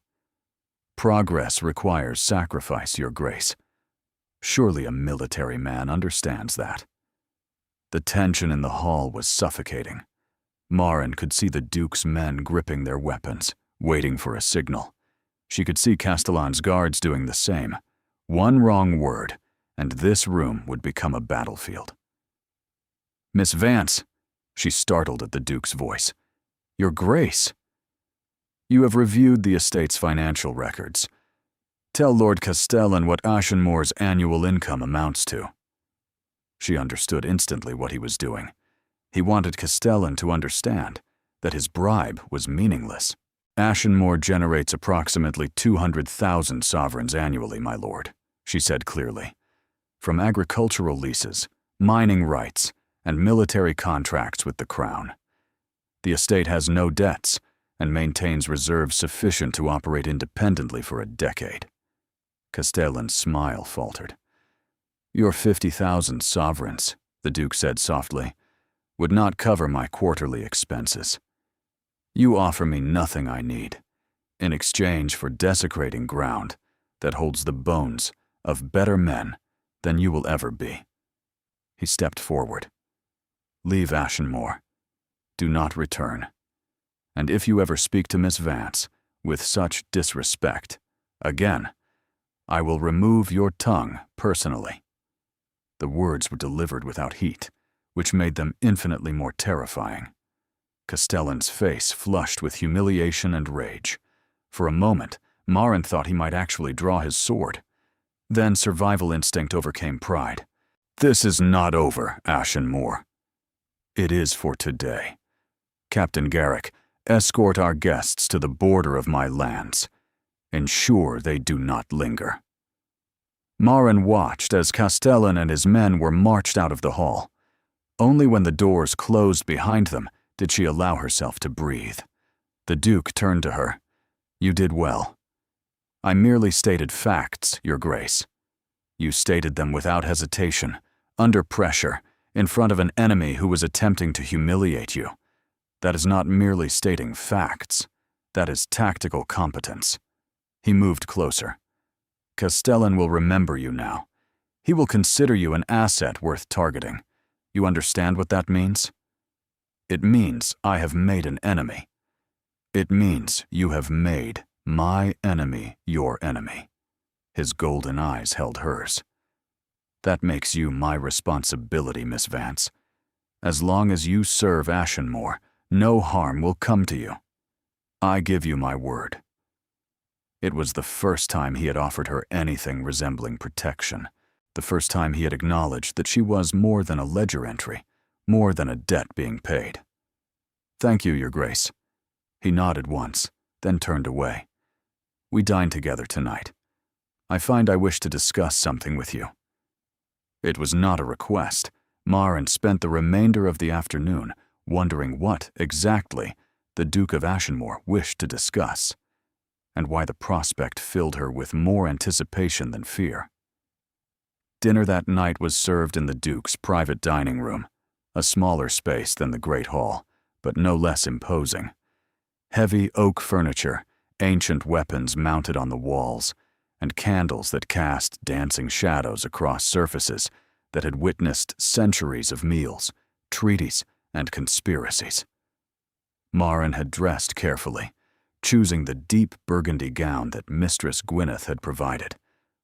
Progress requires sacrifice, Your Grace. Surely a military man understands that." The tension in the hall was suffocating. Marin could see the Duke's men gripping their weapons, waiting for a signal. She could see Castellan's guards doing the same. One wrong word, and this room would become a battlefield. "Miss Vance," She startled at the Duke's voice. Your Grace. You have reviewed the estate's financial records. Tell Lord Castellan what Ashenmoor's annual income amounts to. She understood instantly what he was doing. He wanted Castellan to understand that his bribe was meaningless. Ashenmoor generates approximately 200,000 sovereigns annually, my lord, she said clearly. From agricultural leases, mining rights, and military contracts with the crown. The estate has no debts and maintains reserves sufficient to operate independently for a decade. Castellan's smile faltered. Your 50,000 sovereigns, the Duke said softly, would not cover my quarterly expenses. You offer me nothing I need, in exchange for desecrating ground that holds the bones of better men than you will ever be. He stepped forward. Leave Ashenmoor. Do not return. And if you ever speak to Miss Vance with such disrespect, again, I will remove your tongue personally. The words were delivered without heat, which made them infinitely more terrifying. Castellan's face flushed with humiliation and rage. For a moment, Marin thought he might actually draw his sword. Then survival instinct overcame pride. This is not over, Ashenmoor. It is for today. Captain Garrick, escort our guests to the border of my lands. Ensure they do not linger. Marin watched as Castellan and his men were marched out of the hall. Only when the doors closed behind them did she allow herself to breathe. The Duke turned to her. You did well. I merely stated facts, Your Grace. You stated them without hesitation, under pressure, in front of an enemy who was attempting to humiliate you. That is not merely stating facts. That is tactical competence. He moved closer. Castellan will remember you now. He will consider you an asset worth targeting. You understand what that means? It means I have made an enemy. It means you have made my enemy your enemy. His golden eyes held hers. That makes you my responsibility, Miss Vance. As long as you serve Ashenmoor, no harm will come to you. I give you my word. It was the first time he had offered her anything resembling protection, the first time he had acknowledged that she was more than a ledger entry, more than a debt being paid. Thank you, Your Grace. He nodded once, then turned away. We dine together tonight. I find I wish to discuss something with you. It was not a request. Marin spent the remainder of the afternoon wondering what, exactly, the Duke of Ashenmoor wished to discuss, and why the prospect filled her with more anticipation than fear. Dinner that night was served in the Duke's private dining room, a smaller space than the Great Hall, but no less imposing. Heavy oak furniture, ancient weapons mounted on the walls, and candles that cast dancing shadows across surfaces that had witnessed centuries of meals, treaties, and conspiracies. Marin had dressed carefully, choosing the deep burgundy gown that Mistress Gwyneth had provided,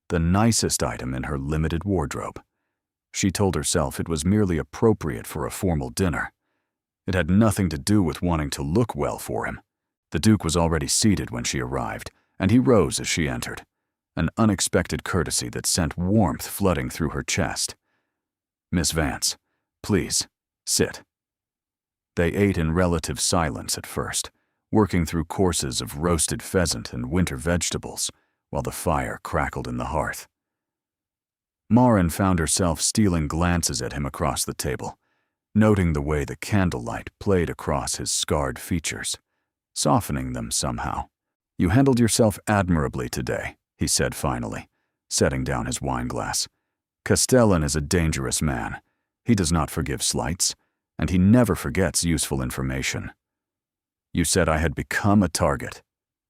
the nicest item in her limited wardrobe. She told herself it was merely appropriate for a formal dinner. It had nothing to do with wanting to look well for him. The Duke was already seated when she arrived, and he rose as she entered, an unexpected courtesy that sent warmth flooding through her chest. Miss Vance, please, sit. They ate in relative silence at first, working through courses of roasted pheasant and winter vegetables, while the fire crackled in the hearth. Marin found herself stealing glances at him across the table, noting the way the candlelight played across his scarred features, softening them somehow. You handled yourself admirably today, he said finally, setting down his wineglass. Castellan is a dangerous man. He does not forgive slights, and he never forgets useful information. You said I had become a target.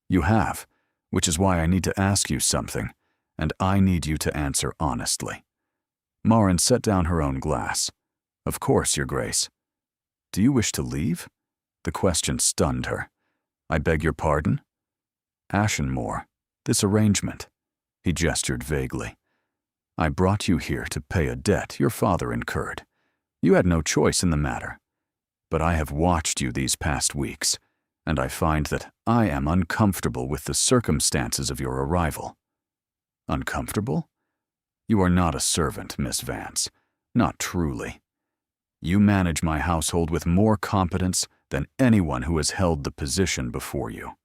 You have, which is why I need to ask you something, and I need you to answer honestly. Marin set down her own glass. Of course, Your Grace. Do you wish to leave? The question stunned her. I beg your pardon? Ashenmoor, this arrangement. He gestured vaguely. I brought you here to pay a debt your father incurred. You had no choice in the matter. but I have watched you these past weeks, and I find that I am uncomfortable with the circumstances of your arrival. Uncomfortable? You are not a servant, Miss Vance. Not truly. You manage my household with more competence than anyone who has held the position before you.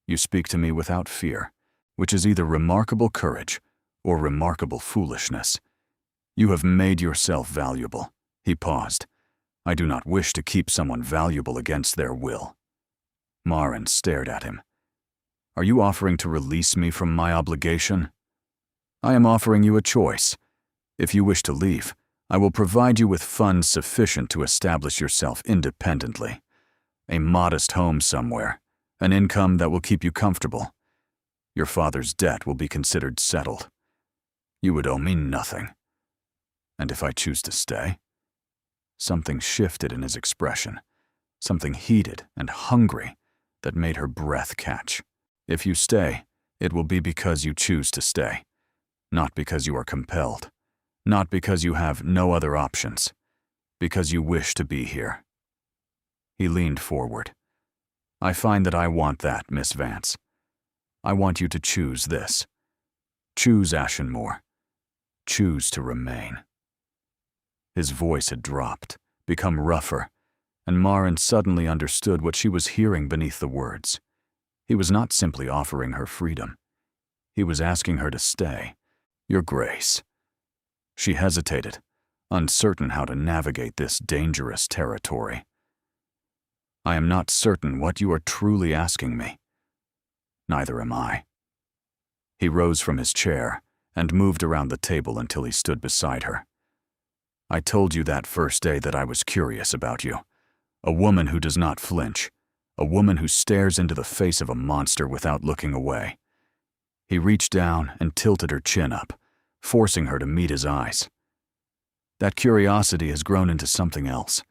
You speak to me without fear, which is either remarkable courage or remarkable foolishness. You have made yourself valuable. He paused. I do not wish to keep someone valuable against their will. Marin stared at him. Are you offering to release me from my obligation? I am offering you a choice. If you wish to leave, I will provide you with funds sufficient to establish yourself independently. A modest home somewhere, an income that will keep you comfortable. Your father's debt will be considered settled. You would owe me nothing. And if I choose to stay? Something shifted in his expression, something heated and hungry that made her breath catch. If you stay, it will be because you choose to stay, not because you are compelled, not because you have no other options, because you wish to be here. He leaned forward. I find that I want that, Miss Vance. I want you to choose this. Choose Ashenmore. Choose to remain. His voice had dropped, become rougher, and Marin suddenly understood what she was hearing beneath the words. He was not simply offering her freedom. He was asking her to stay. Your Grace. She hesitated, uncertain how to navigate this dangerous territory. I am not certain what you are truly asking me. Neither am I. He rose from his chair and moved around the table until he stood beside her. I told you that first day that I was curious about you. A woman who does not flinch. A woman who stares into the face of a monster without looking away. He reached down and tilted her chin up, forcing her to meet his eyes. That curiosity has grown into something else.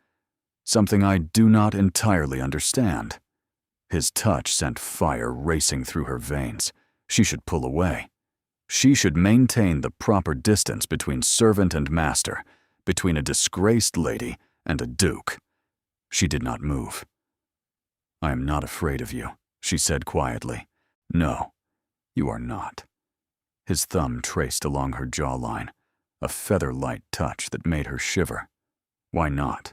Something I do not entirely understand. His touch sent fire racing through her veins. She should pull away. She should maintain the proper distance between servant and master, between a disgraced lady and a duke. She did not move. I am not afraid of you, she said quietly. No, you are not. His thumb traced along her jawline, a feather-light touch that made her shiver. Why not?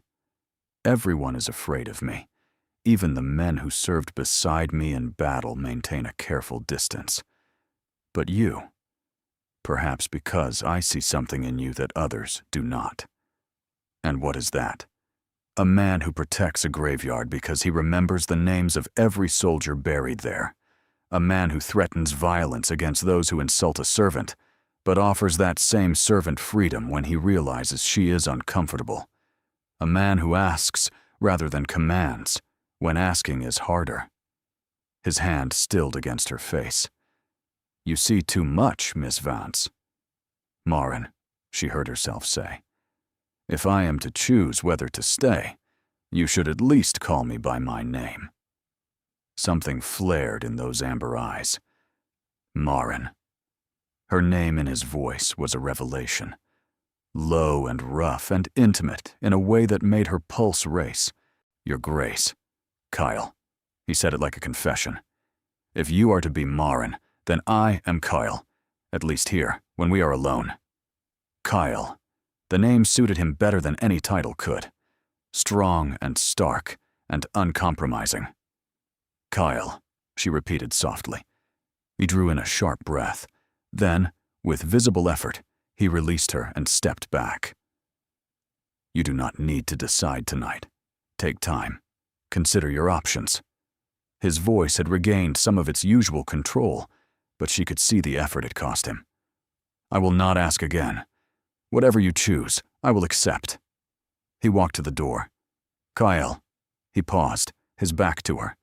Everyone is afraid of me. Even the men who served beside me in battle maintain a careful distance. But you, perhaps because I see something in you that others do not. And what is that? A man who protects a graveyard because he remembers the names of every soldier buried there. A man who threatens violence against those who insult a servant, but offers that same servant freedom when he realizes she is uncomfortable. A man who asks rather than commands, when asking is harder. His hand stilled against her face. You see too much, Miss Vance. Marin, she heard herself say. If I am to choose whether to stay, you should at least call me by my name. Something flared in those amber eyes. Marin. Her name in his voice was a revelation. Low and rough and intimate in a way that made her pulse race. Your Grace. Kyle. He said it like a confession. If you are to be Marin, then I am Kyle, at least here, when we are alone. Kyle. The name suited him better than any title could. Strong and stark and uncompromising. Kyle, she repeated softly. He drew in a sharp breath. Then, with visible effort, he released her and stepped back. You do not need to decide tonight. Take time. Consider your options. His voice had regained some of its usual control, but she could see the effort it cost him. I will not ask again. Whatever you choose, I will accept. He walked to the door. Kyle. He paused, his back to her.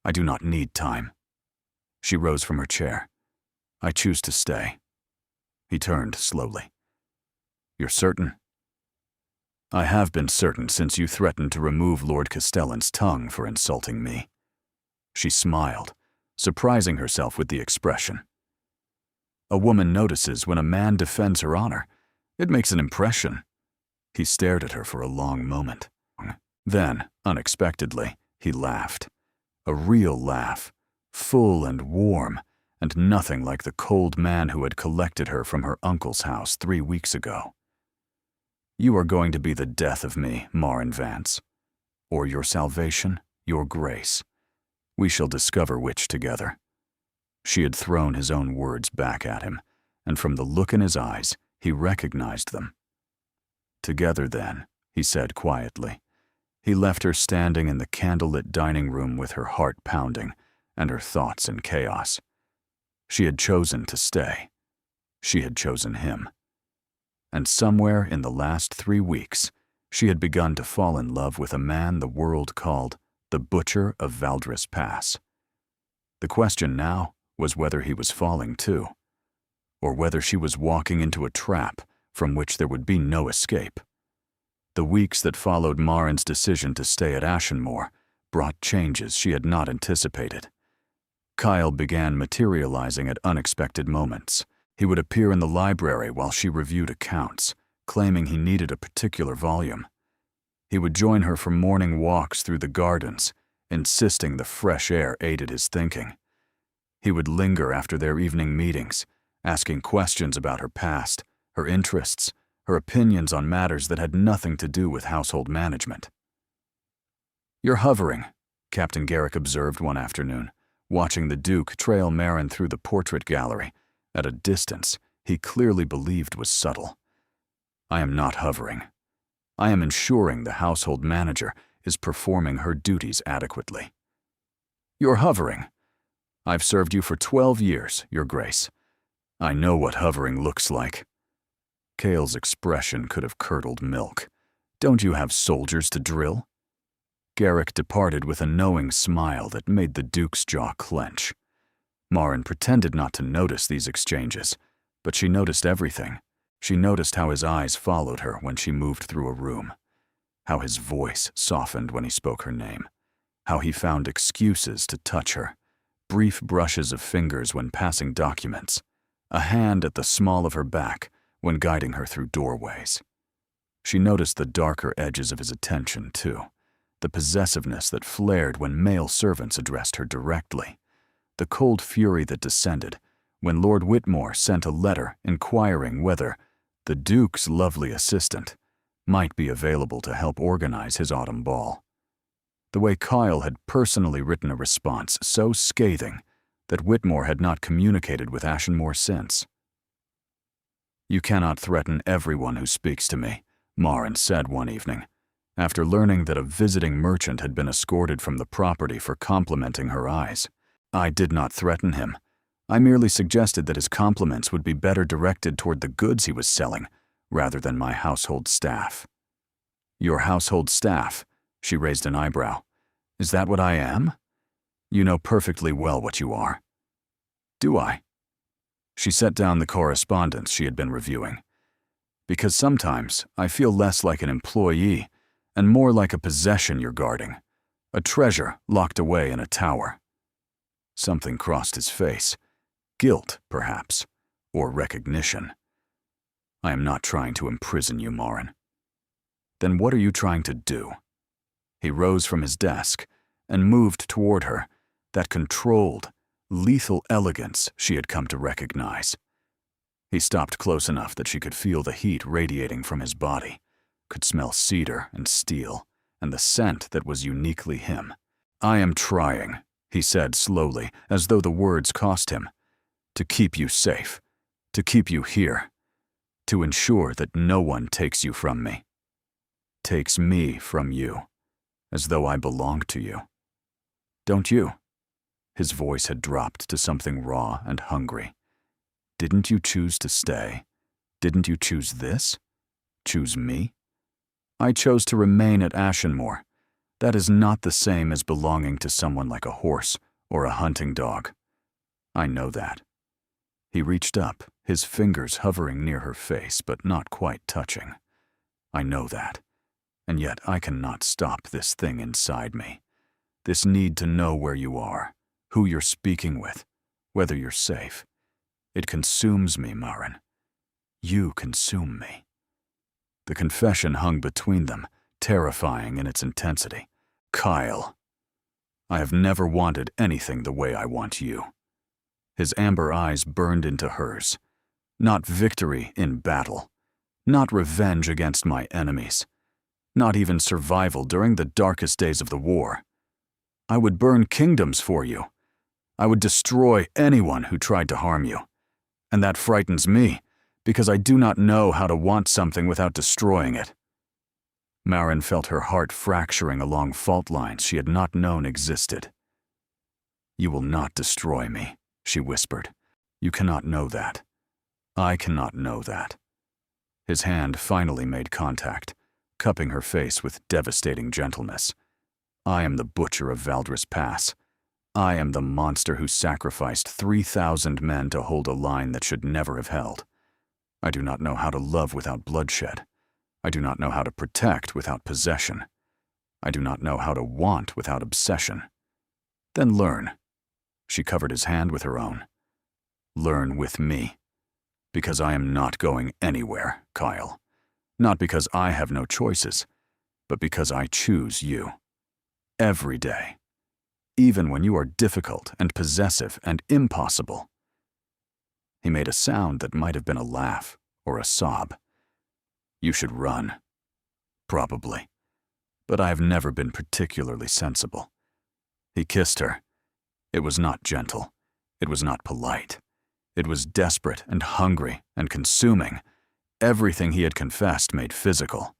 I do not need time. She rose from her chair. I choose to stay. He turned slowly. You're certain? I have been certain since you threatened to remove Lord Castellan's tongue for insulting me. She smiled, surprising herself with the expression. A woman notices when a man defends her honor. It makes an impression. He stared at her for a long moment. Then, unexpectedly, he laughed. A real laugh, full and warm, and nothing like the cold man who had collected her from her uncle's house 3 weeks ago. You are going to be the death of me, Marin Vance. Or your salvation, your grace. We shall discover which together. She had thrown his own words back at him, and from the look in his eyes, he recognized them. Together then, he said quietly. He left her standing in the candlelit dining room with her heart pounding and her thoughts in chaos. She had chosen to stay. She had chosen him. And somewhere in the last 3 weeks, she had begun to fall in love with a man the world called the Butcher of Valdres Pass. The question now was whether he was falling too, or whether she was walking into a trap from which there would be no escape. The weeks that followed Marin's decision to stay at Ashenmore brought changes she had not anticipated. Kyle began materializing at unexpected moments. He would appear in the library while she reviewed accounts, claiming he needed a particular volume. He would join her for morning walks through the gardens, insisting the fresh air aided his thinking. He would linger after their evening meetings, asking questions about her past, her interests, her opinions on matters that had nothing to do with household management. "You're hovering," Captain Garrick observed one afternoon, watching the Duke trail Marin through the portrait gallery, at a distance he clearly believed was subtle. "I am not hovering. I am ensuring the household manager is performing her duties adequately." "You're hovering. I've served you for 12 years, Your Grace. I know what hovering looks like." Cale's expression could have curdled milk. "Don't you have soldiers to drill?" Garrick departed with a knowing smile that made the Duke's jaw clench. Marin pretended not to notice these exchanges, but she noticed everything. She noticed how his eyes followed her when she moved through a room, how his voice softened when he spoke her name, how he found excuses to touch her, brief brushes of fingers when passing documents, a hand at the small of her back when guiding her through doorways. She noticed the darker edges of his attention, too, the possessiveness that flared when male servants addressed her directly, the cold fury that descended when Lord Whitmore sent a letter inquiring whether the Duke's lovely assistant might be available to help organize his autumn ball. The way Kyle had personally written a response so scathing that Whitmore had not communicated with Ashenmore since. "You cannot threaten everyone who speaks to me," Marin said one evening, after learning that a visiting merchant had been escorted from the property for complimenting her eyes. "I did not threaten him. I merely suggested that his compliments would be better directed toward the goods he was selling, rather than my household staff." "Your household staff?" She raised an eyebrow. "Is that what I am? You know perfectly well what you are." "Do I?" She set down the correspondence she had been reviewing. "Because sometimes I feel less like an employee and more like a possession you're guarding, a treasure locked away in a tower." Something crossed his face. Guilt, perhaps, or recognition. "I am not trying to imprison you, Marin." "Then what are you trying to do?" He rose from his desk and moved toward her, that controlled, lethal elegance she had come to recognize. He stopped close enough that she could feel the heat radiating from his body, could smell cedar and steel, and the scent that was uniquely him. "I am trying," he said slowly, as though the words cost him, "to keep you safe, to keep you here, to ensure that no one takes you from me, takes me from you, as though I belong to you. Don't you?" His voice had dropped to something raw and hungry. "Didn't you choose to stay? Didn't you choose this? Choose me? I chose to remain at Ashenmore. That is not the same as belonging to someone like a horse or a hunting dog. I know that." He reached up, his fingers hovering near her face but not quite touching. "I know that. And yet I cannot stop this thing inside me. This need to know where you are, who you're speaking with, whether you're safe. It consumes me, Marin. You consume me." The confession hung between them, terrifying in its intensity. Kyle, I have never wanted anything the way I want you. His amber eyes burned into hers. Not victory in battle. Not revenge against my enemies. Not even survival during the darkest days of the war. I would burn kingdoms for you. I would destroy anyone who tried to harm you. And that frightens me, because I do not know how to want something without destroying it. Maren felt her heart fracturing along fault lines she had not known existed. You will not destroy me, she whispered. You cannot know that. I cannot know that. His hand finally made contact, cupping her face with devastating gentleness. I am the butcher of Valdris Pass. I am the monster who sacrificed 3,000 men to hold a line that should never have held. I do not know how to love without bloodshed. I do not know how to protect without possession. I do not know how to want without obsession. Then learn. She covered his hand with her own. Learn with me. Because I am not going anywhere, Kyle. Not because I have no choices, but because I choose you. Every day. Even when you are difficult and possessive and impossible. He made a sound that might have been a laugh or a sob. You should run. Probably. But I have never been particularly sensible. He kissed her. It was not gentle. It was not polite. It was desperate and hungry and consuming. Everything he had confessed made physical.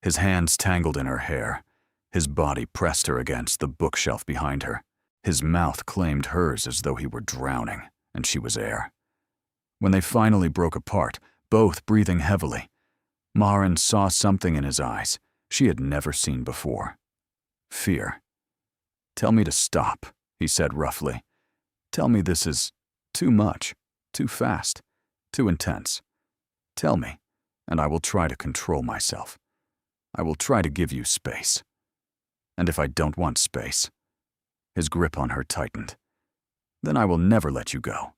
His hands tangled in her hair. His body pressed her against the bookshelf behind her. His mouth claimed hers as though he were drowning, and she was air. When they finally broke apart, both breathing heavily, Maren saw something in his eyes she had never seen before. Fear. Tell me to stop, he said roughly. Tell me this is too much, too fast, too intense. Tell me, and I will try to control myself. I will try to give you space. And if I don't want space, his grip on her tightened, then I will never let you go.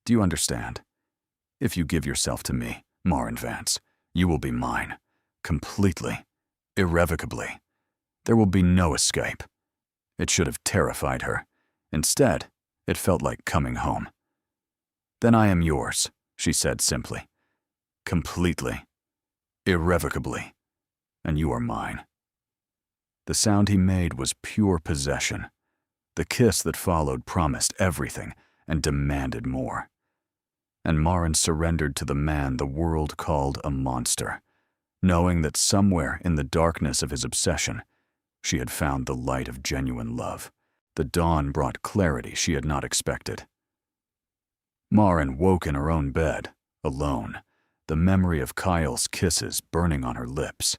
Do you understand? If you give yourself to me, Maren Vance, you will be mine, completely, irrevocably. There will be no escape. It should have terrified her. Instead, it felt like coming home. Then I am yours, she said simply. Completely, irrevocably, and you are mine. The sound he made was pure possession. The kiss that followed promised everything and demanded more. And Maren surrendered to the man the world called a monster, knowing that somewhere in the darkness of his obsession, she had found the light of genuine love. The dawn brought clarity she had not expected. Maren woke in her own bed, alone, the memory of Kyle's kisses burning on her lips.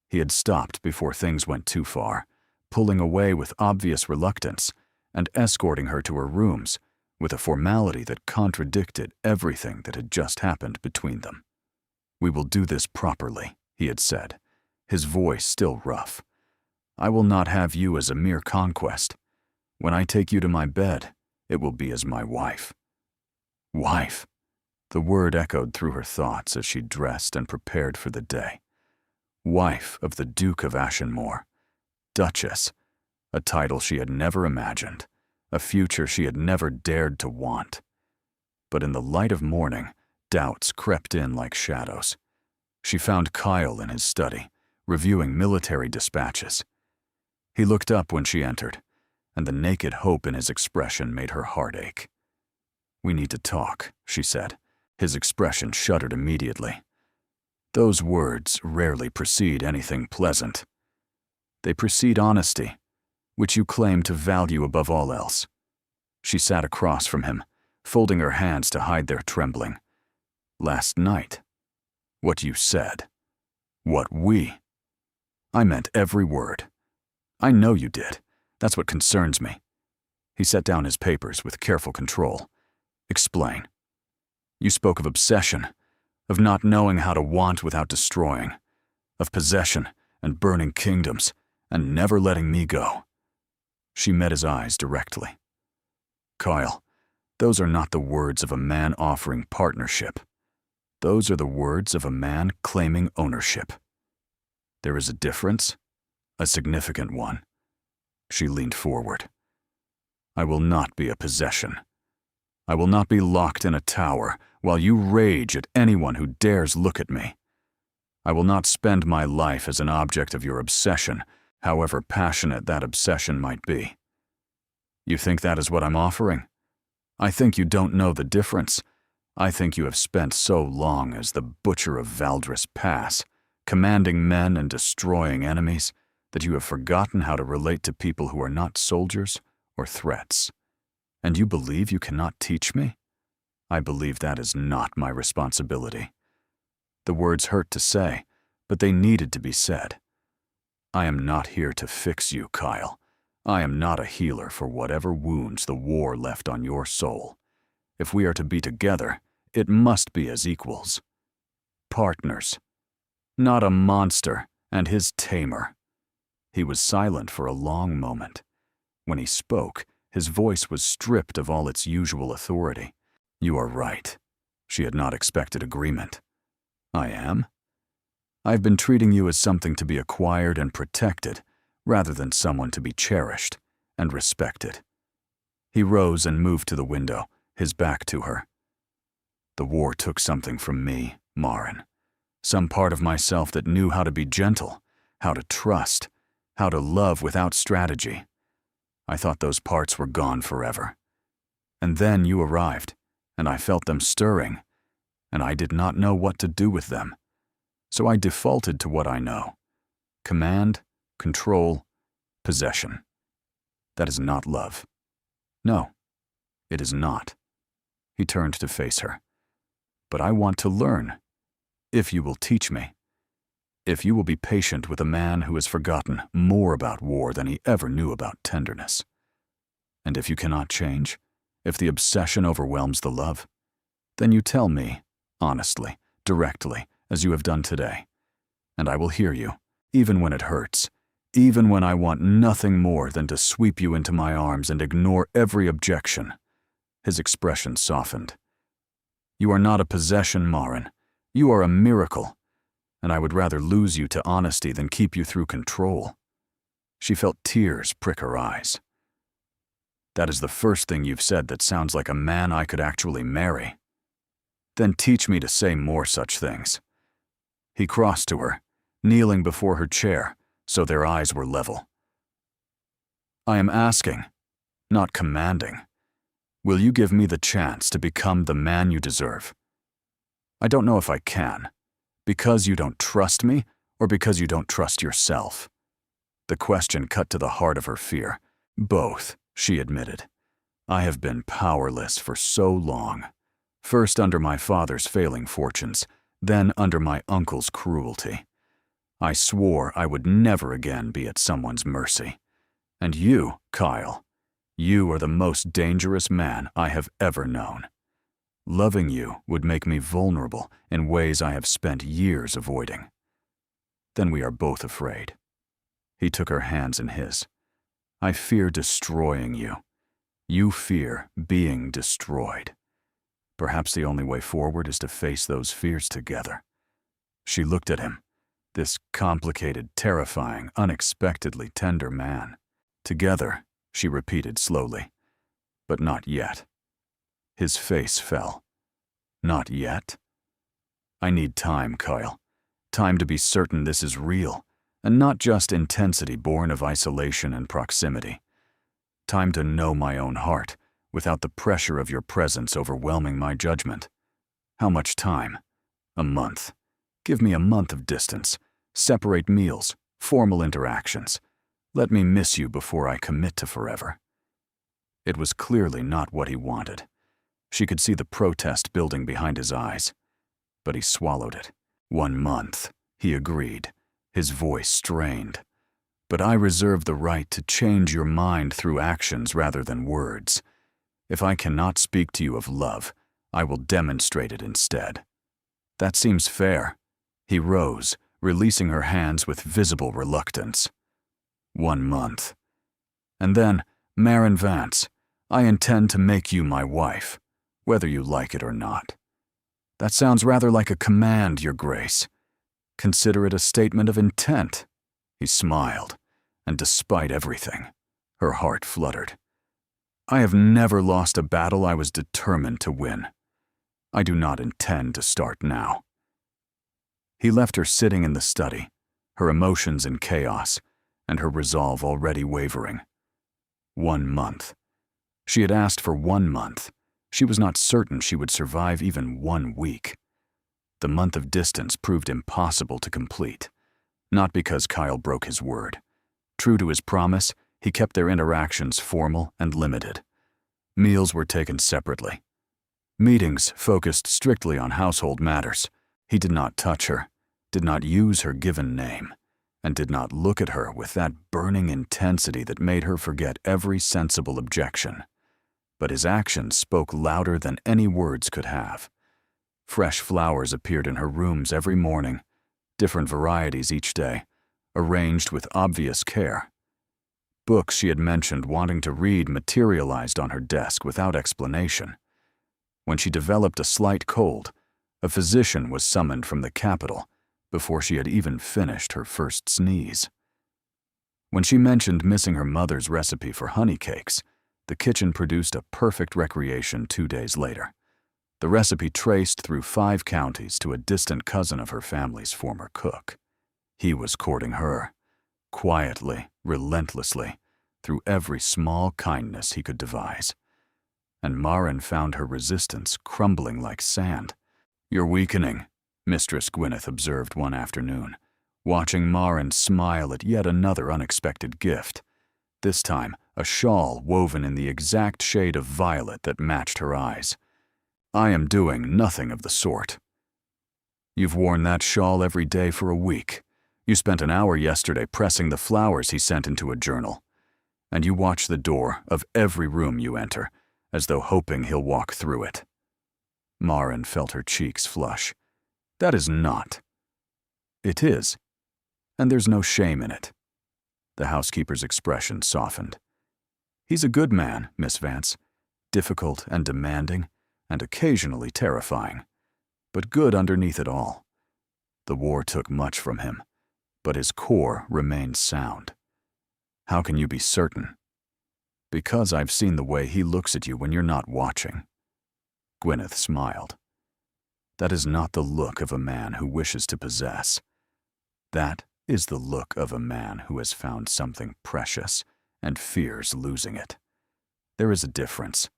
He had stopped before things went too far, pulling away with obvious reluctance and escorting her to her rooms with a formality that contradicted everything that had just happened between them. We will do this properly, he had said, his voice still rough. I will not have you as a mere conquest. When I take you to my bed, it will be as my wife. Wife. The word echoed through her thoughts as she dressed and prepared for the day. Wife of the Duke of Ashenmore. Duchess. A title she had never imagined. A future she had never dared to want. But in the light of morning, doubts crept in like shadows. She found Kyle in his study, reviewing military dispatches. He looked up when she entered, and the naked hope in his expression made her heart ache. We need to talk, she said. His expression shuddered immediately. Those words rarely precede anything pleasant. They precede honesty, which you claim to value above all else. She sat across from him, folding her hands to hide their trembling. Last night, what you said, what we. I meant every word. I know you did. That's what concerns me. He set down his papers with careful control. Explain. You spoke of obsession, of not knowing how to want without destroying, of possession and burning kingdoms, and never letting me go. She met his eyes directly. Kyle, those are not the words of a man offering partnership. Those are the words of a man claiming ownership. There is a difference, a significant one. She leaned forward. I will not be a possession. I will not be locked in a tower while you rage at anyone who dares look at me. I will not spend my life as an object of your obsession, however passionate that obsession might be. You think that is what I'm offering? I think you don't know the difference. I think you have spent so long as the butcher of Valdres Pass, commanding men and destroying enemies, that you have forgotten how to relate to people who are not soldiers or threats. And you believe you cannot teach me? I believe that is not my responsibility. The words hurt to say, but they needed to be said. I am not here to fix you, Kyle. I am not a healer for whatever wounds the war left on your soul. If we are to be together, it must be as equals. Partners. Not a monster and his tamer. He was silent for a long moment. When he spoke, his voice was stripped of all its usual authority. You are right. She had not expected agreement. I am? I've been treating you as something to be acquired and protected, rather than someone to be cherished and respected. He rose and moved to the window, his back to her. The war took something from me, Maren. Some part of myself that knew how to be gentle, how to trust, how to love without strategy. I thought those parts were gone forever. And then you arrived, and I felt them stirring, and I did not know what to do with them. So I defaulted to what I know. Command, control, possession. That is not love. No, it is not. He turned to face her. But I want to learn, if you will teach me. If you will be patient with a man who has forgotten more about war than he ever knew about tenderness. And if you cannot change, if the obsession overwhelms the love, then you tell me, honestly, directly, as you have done today. And I will hear you, even when it hurts, even when I want nothing more than to sweep you into my arms and ignore every objection. His expression softened. You are not a possession, Maren. You are a miracle. And I would rather lose you to honesty than keep you through control. She felt tears prick her eyes. That is the first thing you've said that sounds like a man I could actually marry. Then teach me to say more such things. He crossed to her, kneeling before her chair, so their eyes were level. I am asking, not commanding. Will you give me the chance to become the man you deserve? I don't know if I can. Because you don't trust me, or because you don't trust yourself? The question cut to the heart of her fear. Both, she admitted. I have been powerless for so long. First under my father's failing fortunes, then under my uncle's cruelty. I swore I would never again be at someone's mercy. And you, Kyle, you are the most dangerous man I have ever known. Loving you would make me vulnerable in ways I have spent years avoiding. Then we are both afraid. He took her hands in his. I fear destroying you. You fear being destroyed. Perhaps the only way forward is to face those fears together. She looked at him, this complicated, terrifying, unexpectedly tender man. Together, she repeated slowly, but not yet. His face fell. Not yet? I need time, Kyle. Time to be certain this is real, and not just intensity born of isolation and proximity. Time to know my own heart, without the pressure of your presence overwhelming my judgment. How much time? A month. Give me a month of distance. Separate meals, formal interactions. Let me miss you before I commit to forever. It was clearly not what he wanted. She could see the protest building behind his eyes. But he swallowed it. 1 month, he agreed, his voice strained. But I reserve the right to change your mind through actions rather than words. If I cannot speak to you of love, I will demonstrate it instead. That seems fair. He rose, releasing her hands with visible reluctance. 1 month. And then, Maren Vance, I intend to make you my wife, whether you like it or not. That sounds rather like a command, Your Grace. Consider it a statement of intent." He smiled, and despite everything, her heart fluttered. "I have never lost a battle I was determined to win. I do not intend to start now." He left her sitting in the study, her emotions in chaos, and her resolve already wavering. 1 month. She had asked for 1 month. She was not certain she would survive even 1 week. The month of distance proved impossible to complete, not because Kyle broke his word. True to his promise, he kept their interactions formal and limited. Meals were taken separately. Meetings focused strictly on household matters. He did not touch her, did not use her given name, and did not look at her with that burning intensity that made her forget every sensible objection. But his actions spoke louder than any words could have. Fresh flowers appeared in her rooms every morning, different varieties each day, arranged with obvious care. Books she had mentioned wanting to read materialized on her desk without explanation. When she developed a slight cold, a physician was summoned from the capital before she had even finished her first sneeze. When she mentioned missing her mother's recipe for honey cakes, the kitchen produced a perfect recreation 2 days later. The recipe traced through 5 counties to a distant cousin of her family's former cook. He was courting her, quietly, relentlessly, through every small kindness he could devise. And Marin found her resistance crumbling like sand. "You're weakening," Mistress Gwyneth observed one afternoon, watching Marin smile at yet another unexpected gift. This time, a shawl woven in the exact shade of violet that matched her eyes. "I am doing nothing of the sort." "You've worn that shawl every day for a week. You spent an hour yesterday pressing the flowers he sent into a journal. And you watch the door of every room you enter, as though hoping he'll walk through it." Marin felt her cheeks flush. "That is not." "It is. And there's no shame in it." The housekeeper's expression softened. "He's a good man, Miss Vance. Difficult and demanding, and occasionally terrifying, but good underneath it all. The war took much from him, but his core remains sound." "How can you be certain?" "Because I've seen the way he looks at you when you're not watching." Gwyneth smiled. "That is not the look of a man who wishes to possess. That is the look of a man who has found something precious and fears losing it. There is a difference."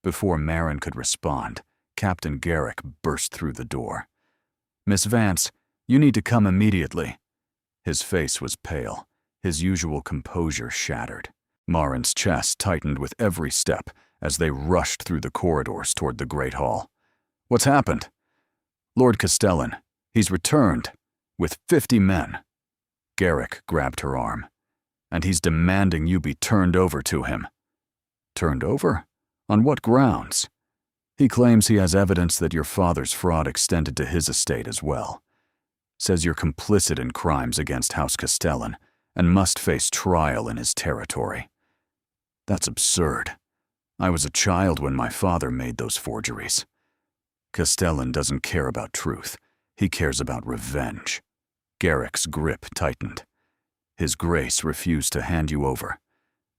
Before Marin could respond, Captain Garrick burst through the door. "Miss Vance, you need to come immediately." His face was pale, his usual composure shattered. Marin's chest tightened with every step as they rushed through the corridors toward the Great Hall. "What's happened?" "Lord Castellan. He's returned, with 50 men." Garrick grabbed her arm. "And he's demanding you be turned over to him." "Turned over? On what grounds?" "He claims he has evidence that your father's fraud extended to his estate as well. Says you're complicit in crimes against House Castellan and must face trial in his territory." "That's absurd. I was a child when my father made those forgeries." "Castellan doesn't care about truth. He cares about revenge." Garrick's grip tightened. "His Grace refused to hand you over.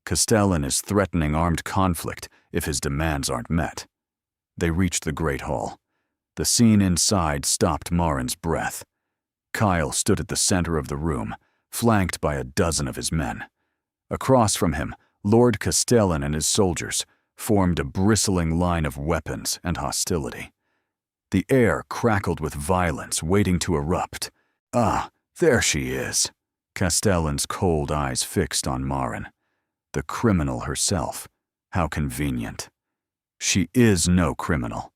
Castellan is threatening armed conflict if his demands aren't met." They reached the Great Hall. The scene inside stopped Marin's breath. Kyle stood at the center of the room, flanked by a dozen of his men. Across from him, Lord Castellan and his soldiers formed a bristling line of weapons and hostility. The air crackled with violence waiting to erupt. "Ah, there she is." Castellan's cold eyes fixed on Marin. The criminal herself. How convenient. "She is no criminal."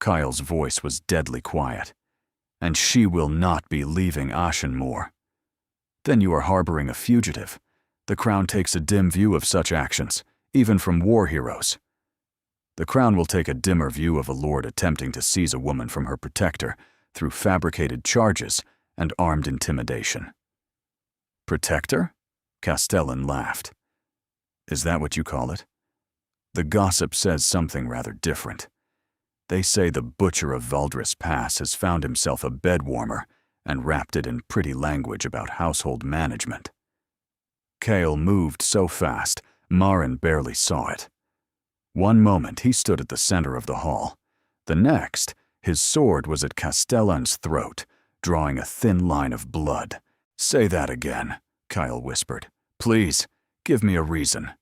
Kyle's voice was deadly quiet. "And she will not be leaving Ashenmoor." "Then you are harboring a fugitive. The Crown takes a dim view of such actions, even from war heroes." "The Crown will take a dimmer view of a lord attempting to seize a woman from her protector through fabricated charges and armed intimidation." "Protector?" Castellan laughed. "Is that what you call it?" "The gossip says something rather different. They say the butcher of Valdris Pass has found himself a bed warmer and wrapped it in pretty language about household management. Cale moved so fast, Marin barely saw it. One moment he stood at the center of the hall. The next, his sword was at Castellan's throat, drawing a thin line of blood. "Say that again," Cale whispered. "Please, give me a reason."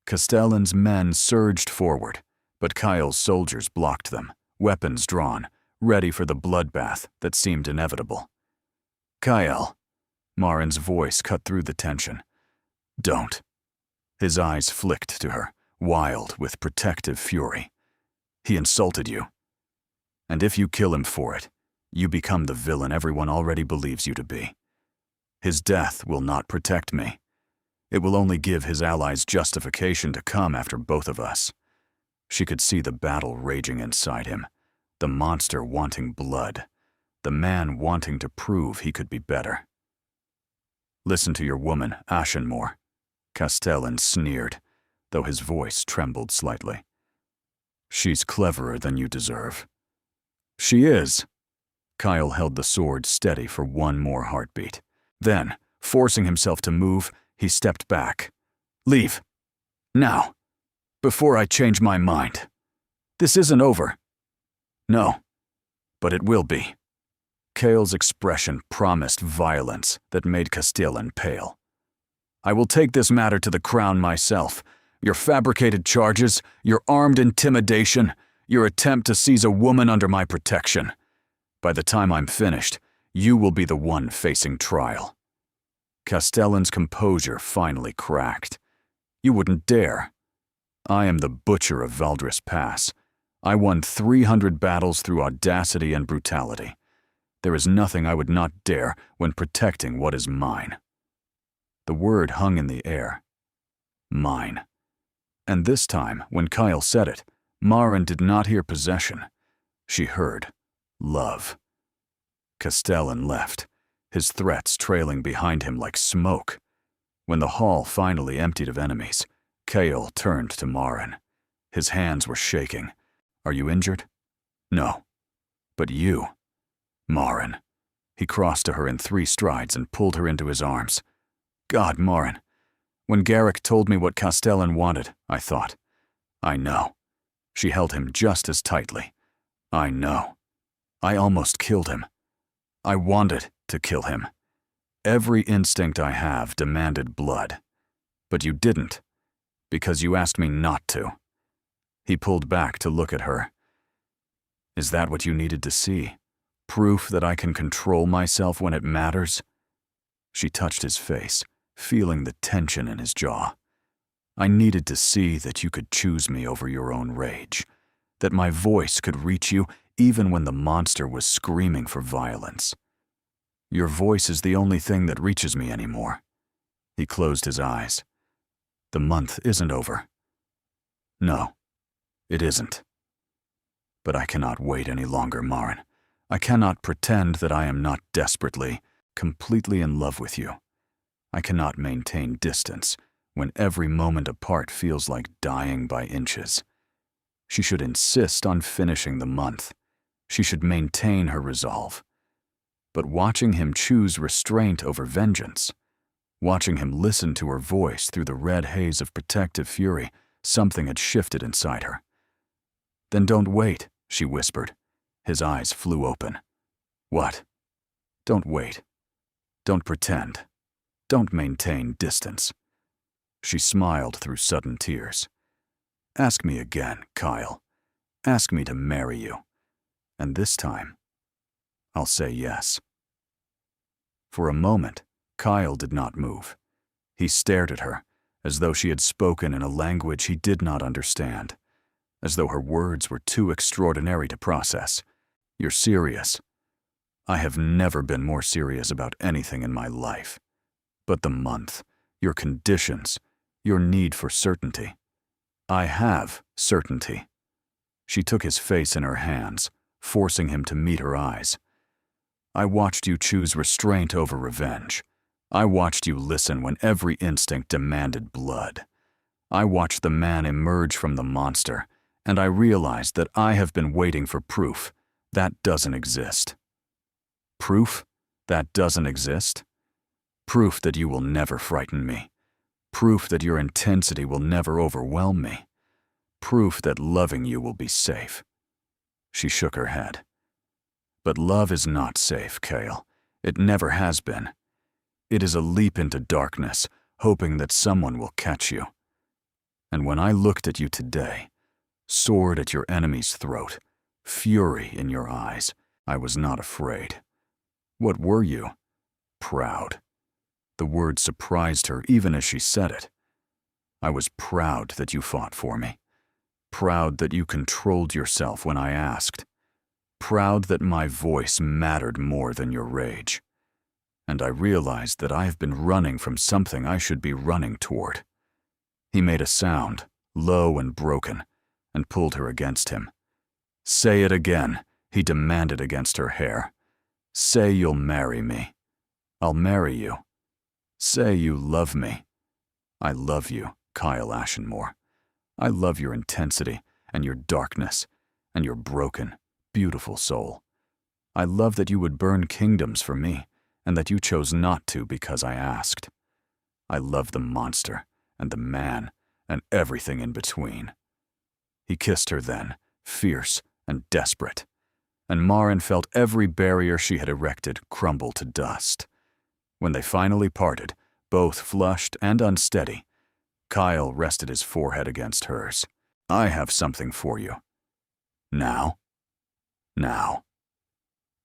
Castellan's men surged forward, but Kyle's soldiers blocked them, weapons drawn, ready for the bloodbath that seemed inevitable. "Kyle," Marin's voice cut through the tension. "Don't." His eyes flicked to her, wild with protective fury. "He insulted you. And if you kill him for it, you become the villain everyone already believes you to be. His death will not protect me. It will only give his allies justification to come after both of us." She could see the battle raging inside him, the monster wanting blood, the man wanting to prove he could be better. "Listen to your woman, Ashenmore," Castellan sneered, though his voice trembled slightly. "She's cleverer than you deserve." "She is." Kyle held the sword steady for one more heartbeat. Then, forcing himself to move, he stepped back. "Leave. Now. Before I change my mind. This isn't over." "No. But it will be." Cale's expression promised violence that made Castellan pale. "I will take this matter to the Crown myself. Your fabricated charges, your armed intimidation, your attempt to seize a woman under my protection. By the time I'm finished, you will be the one facing trial." Castellan's composure finally cracked. "You wouldn't dare. I am the butcher of Valdris Pass. I won 300 battles through audacity and brutality. There is nothing I would not dare when protecting what is mine." The word hung in the air. Mine. And this time, when Kyle said it, Marin did not hear possession. She heard love. Castellan left, his threats trailing behind him like smoke. When the hall finally emptied of enemies, Cale turned to Marin. His hands were shaking. "Are you injured?" "No. But you." "Marin." He crossed to her in 3 strides and pulled her into his arms. "God, Marin. When Garrick told me what Castellan wanted, I thought, I know." She held him just as tightly. "I know. I almost killed him. I wanted to kill him. Every instinct I have demanded blood. But you didn't, because you asked me not to." He pulled back to look at her. "Is that what you needed to see? Proof that I can control myself when it matters?" She touched his face, feeling the tension in his jaw. "I needed to see that you could choose me over your own rage, that my voice could reach you even when the monster was screaming for violence. Your voice is the only thing that reaches me anymore." He closed his eyes. "The month isn't over." "No, it isn't. But I cannot wait any longer, Marin. I cannot pretend that I am not desperately, completely in love with you. I cannot maintain distance when every moment apart feels like dying by inches. She should insist on finishing the month. She should maintain her resolve. But watching him choose restraint over vengeance, watching him listen to her voice through the red haze of protective fury, something had shifted inside her. "Then don't wait," she whispered. His eyes flew open. "What?" "Don't wait. Don't pretend. Don't maintain distance." She smiled through sudden tears. "Ask me again, Kyle. Ask me to marry you. And this time, I'll say yes." For a moment, Kyle did not move. He stared at her, as though she had spoken in a language he did not understand, as though her words were too extraordinary to process. "You're serious." "I have never been more serious about anything in my life. But the month, your conditions, your need for certainty. I have certainty." She took his face in her hands, forcing him to meet her eyes. "I watched you choose restraint over revenge. I watched you listen when every instinct demanded blood. I watched the man emerge from the monster, and I realized that I have been waiting for proof. That doesn't exist." "Proof?" That doesn't exist? Proof that you will never frighten me. Proof that your intensity will never overwhelm me. Proof that loving you will be safe. She shook her head. But love is not safe, Kale. It never has been. It is a leap into darkness, hoping that someone will catch you. And when I looked at you today, sword at your enemy's throat, fury in your eyes, I was not afraid. What were you? Proud. The word surprised her even as she said it. I was proud that you fought for me. Proud that you controlled yourself when I asked. Proud that my voice mattered more than your rage. And I realized that I have been running from something I should be running toward. He made a sound, low and broken, and pulled her against him. Say it again, he demanded against her hair. Say you'll marry me. I'll marry you. Say you love me. I love you, Kyle Ashenmore. I love your intensity and your darkness and your broken, beautiful soul. I love that you would burn kingdoms for me and that you chose not to because I asked. I love the monster and the man and everything in between. He kissed her then, fierce and desperate, and Maren felt every barrier she had erected crumble to dust. When they finally parted, both flushed and unsteady, Kyle rested his forehead against hers. I have something for you. Now? Now.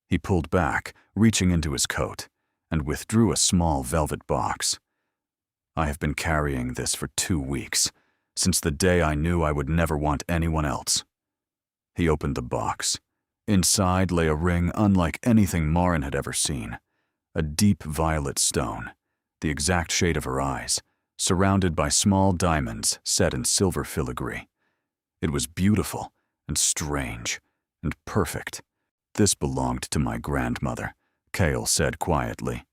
He pulled back, reaching into his coat, and withdrew a small velvet box. I have been carrying this for 2 weeks, since the day I knew I would never want anyone else. He opened the box. Inside lay a ring unlike anything Maren had ever seen. A deep violet stone, the exact shade of her eyes, surrounded by small diamonds set in silver filigree. It was beautiful and strange and perfect. This belonged to my grandmother, Kale said quietly.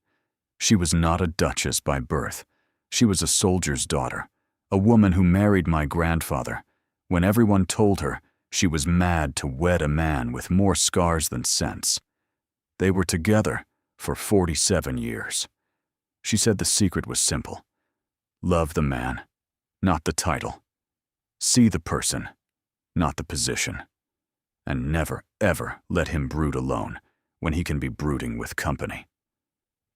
She was not a duchess by birth. She was a soldier's daughter, a woman who married my grandfather, when everyone told her she was mad to wed a man with more scars than sense. They were together for 47 years. She said the secret was simple. Love the man, not the title. See the person, not the position. And never, ever let him brood alone when he can be brooding with company.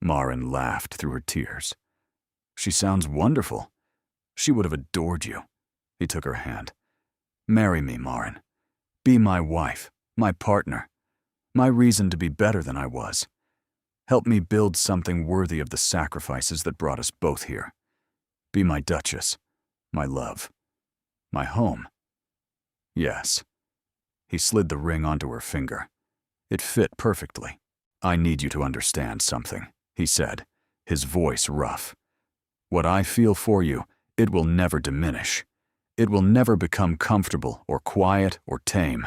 Maren laughed through her tears. She sounds wonderful. She would have adored you. He took her hand. Marry me, Maren. Be my wife, my partner, my reason to be better than I was. Help me build something worthy of the sacrifices that brought us both here. Be my duchess, my love, my home. Yes. He slid the ring onto her finger. It fit perfectly. I need you to understand something, he said, his voice rough. What I feel for you, it will never diminish. It will never become comfortable or quiet or tame.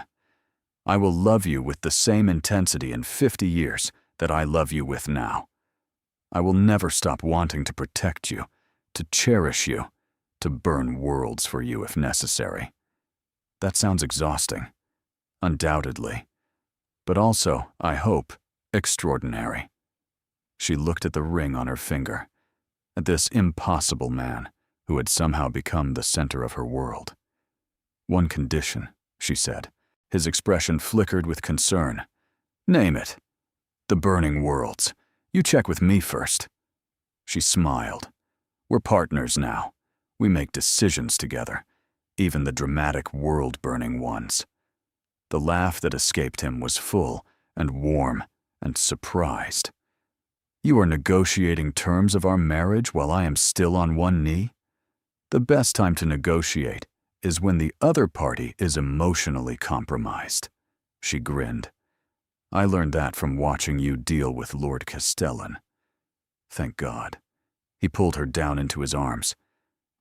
I will love you with the same intensity in 50 years that I love you with now. I will never stop wanting to protect you, to cherish you, to burn worlds for you if necessary. That sounds exhausting. Undoubtedly. But also, I hope, extraordinary. She looked at the ring on her finger, at this impossible man who had somehow become the center of her world. One condition, she said. His expression flickered with concern. Name it. The burning worlds. You check with me first. She smiled. We're partners now. We make decisions together, even the dramatic world-burning ones. The laugh that escaped him was full and warm and surprised. You are negotiating terms of our marriage while I am still on one knee? The best time to negotiate is when the other party is emotionally compromised. She grinned. I learned that from watching you deal with Lord Castellan. Thank God. He pulled her down into his arms.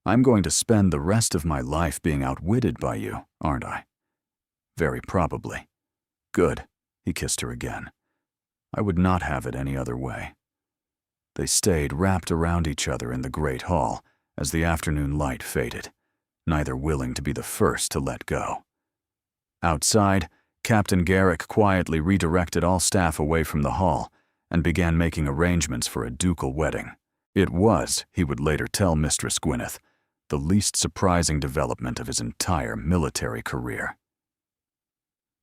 I'm going to spend the rest of my life being outwitted by you, aren't I? Very probably. Good. He kissed her again. I would not have it any other way. They stayed wrapped around each other in the great hall as the afternoon light faded, neither willing to be the first to let go. Outside, Captain Garrick quietly redirected all staff away from the hall and began making arrangements for a ducal wedding. It was, he would later tell Mistress Gwyneth, the least surprising development of his entire military career.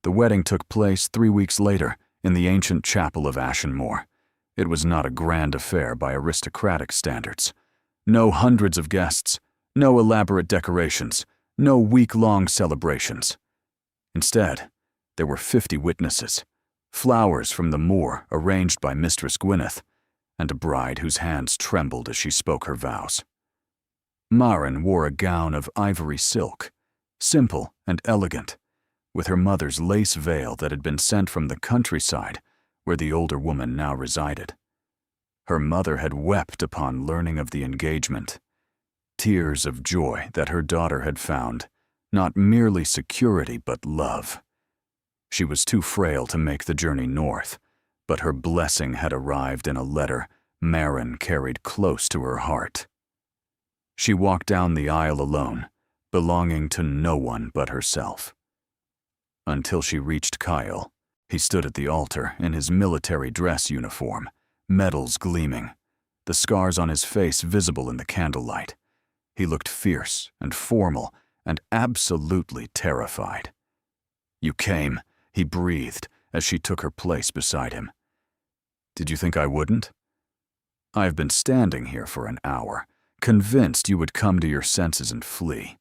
The wedding took place 3 weeks later in the ancient chapel of Ashenmore. It was not a grand affair by aristocratic standards. No hundreds of guests, no elaborate decorations, no week-long celebrations. Instead, there were 50 witnesses, flowers from the moor arranged by Mistress Gwyneth, and a bride whose hands trembled as she spoke her vows. Maren wore a gown of ivory silk, simple and elegant, with her mother's lace veil that had been sent from the countryside where the older woman now resided. Her mother had wept upon learning of the engagement, tears of joy that her daughter had found not merely security but love. She was too frail to make the journey north, but her blessing had arrived in a letter Maren carried close to her heart. She walked down the aisle alone, belonging to no one but herself. Until she reached Kyle. He stood at the altar in his military dress uniform, medals gleaming, the scars on his face visible in the candlelight. He looked fierce and formal and absolutely terrified. "You came," he breathed as she took her place beside him. "Did you think I wouldn't? I've been standing here for an hour, convinced you would come to your senses and flee.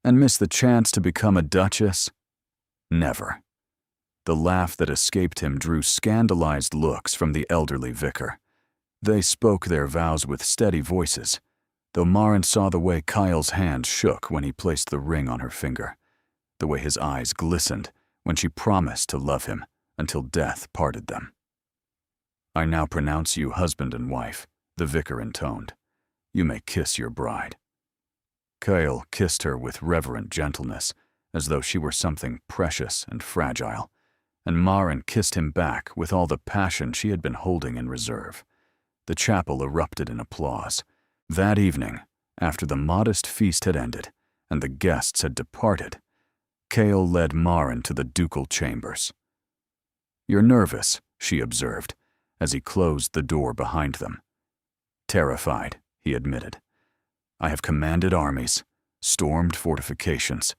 And miss the chance to become a duchess? Never." The laugh that escaped him drew scandalized looks from the elderly vicar. They spoke their vows with steady voices, though Maren saw the way Kyle's hand shook when he placed the ring on her finger, the way his eyes glistened when she promised to love him until death parted them. "I now pronounce you husband and wife," the vicar intoned. "You may kiss your bride." Kyle kissed her with reverent gentleness, as though she were something precious and fragile, and Maren kissed him back with all the passion she had been holding in reserve. The chapel erupted in applause. That evening, after the modest feast had ended and the guests had departed, Kyle led Maren to the ducal chambers. "You're nervous," she observed, as he closed the door behind them. "Terrified," he admitted. "I have commanded armies, stormed fortifications,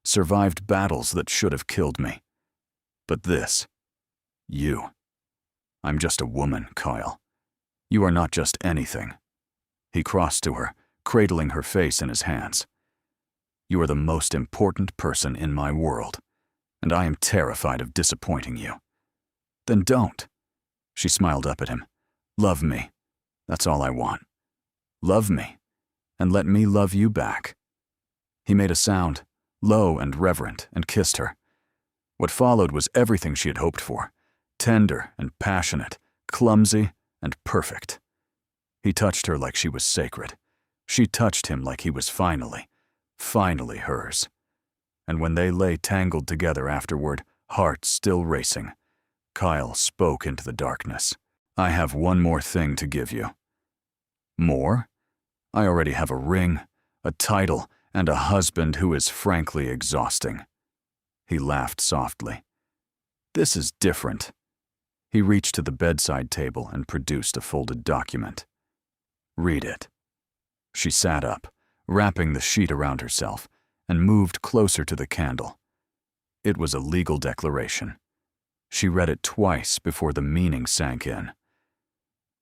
survived battles that should have killed me. But this, you. I'm just a woman, Kyle. You are not just anything." He crossed to her, cradling her face in his hands. "You are the most important person in my world, and I am terrified of disappointing you." "Then don't." She smiled up at him. "Love me. That's all I want. Love me, and let me love you back." He made a sound, low and reverent, and kissed her. What followed was everything she had hoped for, tender and passionate, clumsy and perfect. He touched her like she was sacred. She touched him like he was finally hers. And when they lay tangled together afterward, hearts still racing, Kyle spoke into the darkness. "I have one more thing to give you." "More? I already have a ring, a title, and a husband who is frankly exhausting." He laughed softly. "This is different." He reached to the bedside table and produced a folded document. "Read it." She sat up, wrapping the sheet around herself, and moved closer to the candle. It was a legal declaration. She read it twice before the meaning sank in.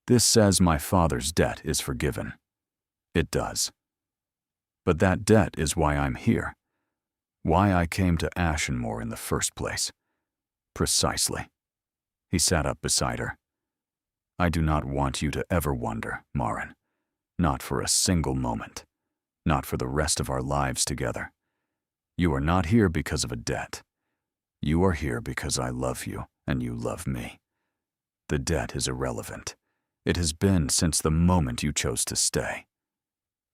"This says my father's debt is forgiven." It does. But that debt is why I'm here. Why I came to Ashenmore in the first place. Precisely. He sat up beside her. "I do not want you to ever wonder, Maren. Not for a single moment. Not for the rest of our lives together. You are not here because of a debt. You are here because I love you and you love me. The debt is irrelevant. It has been since the moment you chose to stay."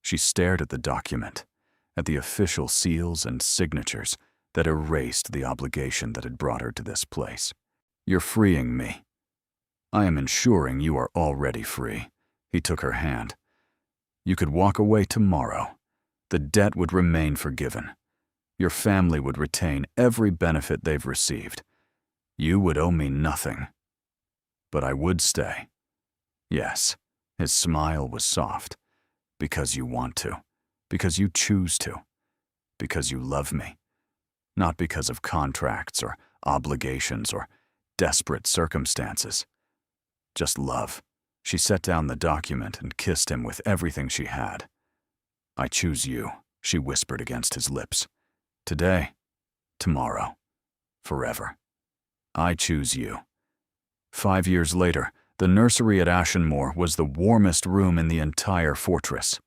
She stared at the document, at the official seals and signatures that erased the obligation that had brought her to this place. "You're freeing me. I am ensuring you are already free." He took her hand. "You could walk away tomorrow. The debt would remain forgiven. Your family would retain every benefit they've received. You would owe me nothing." but I would stay. Yes, his smile was soft. Because you want to. Because you choose to. Because you love me. Not because of contracts or obligations or desperate circumstances. Just love. She set down the document and kissed him with everything she had. I choose you, she whispered against his lips. Today, tomorrow, forever. I choose you. 5 years later, the nursery at Ashenmore was the warmest room in the entire fortress.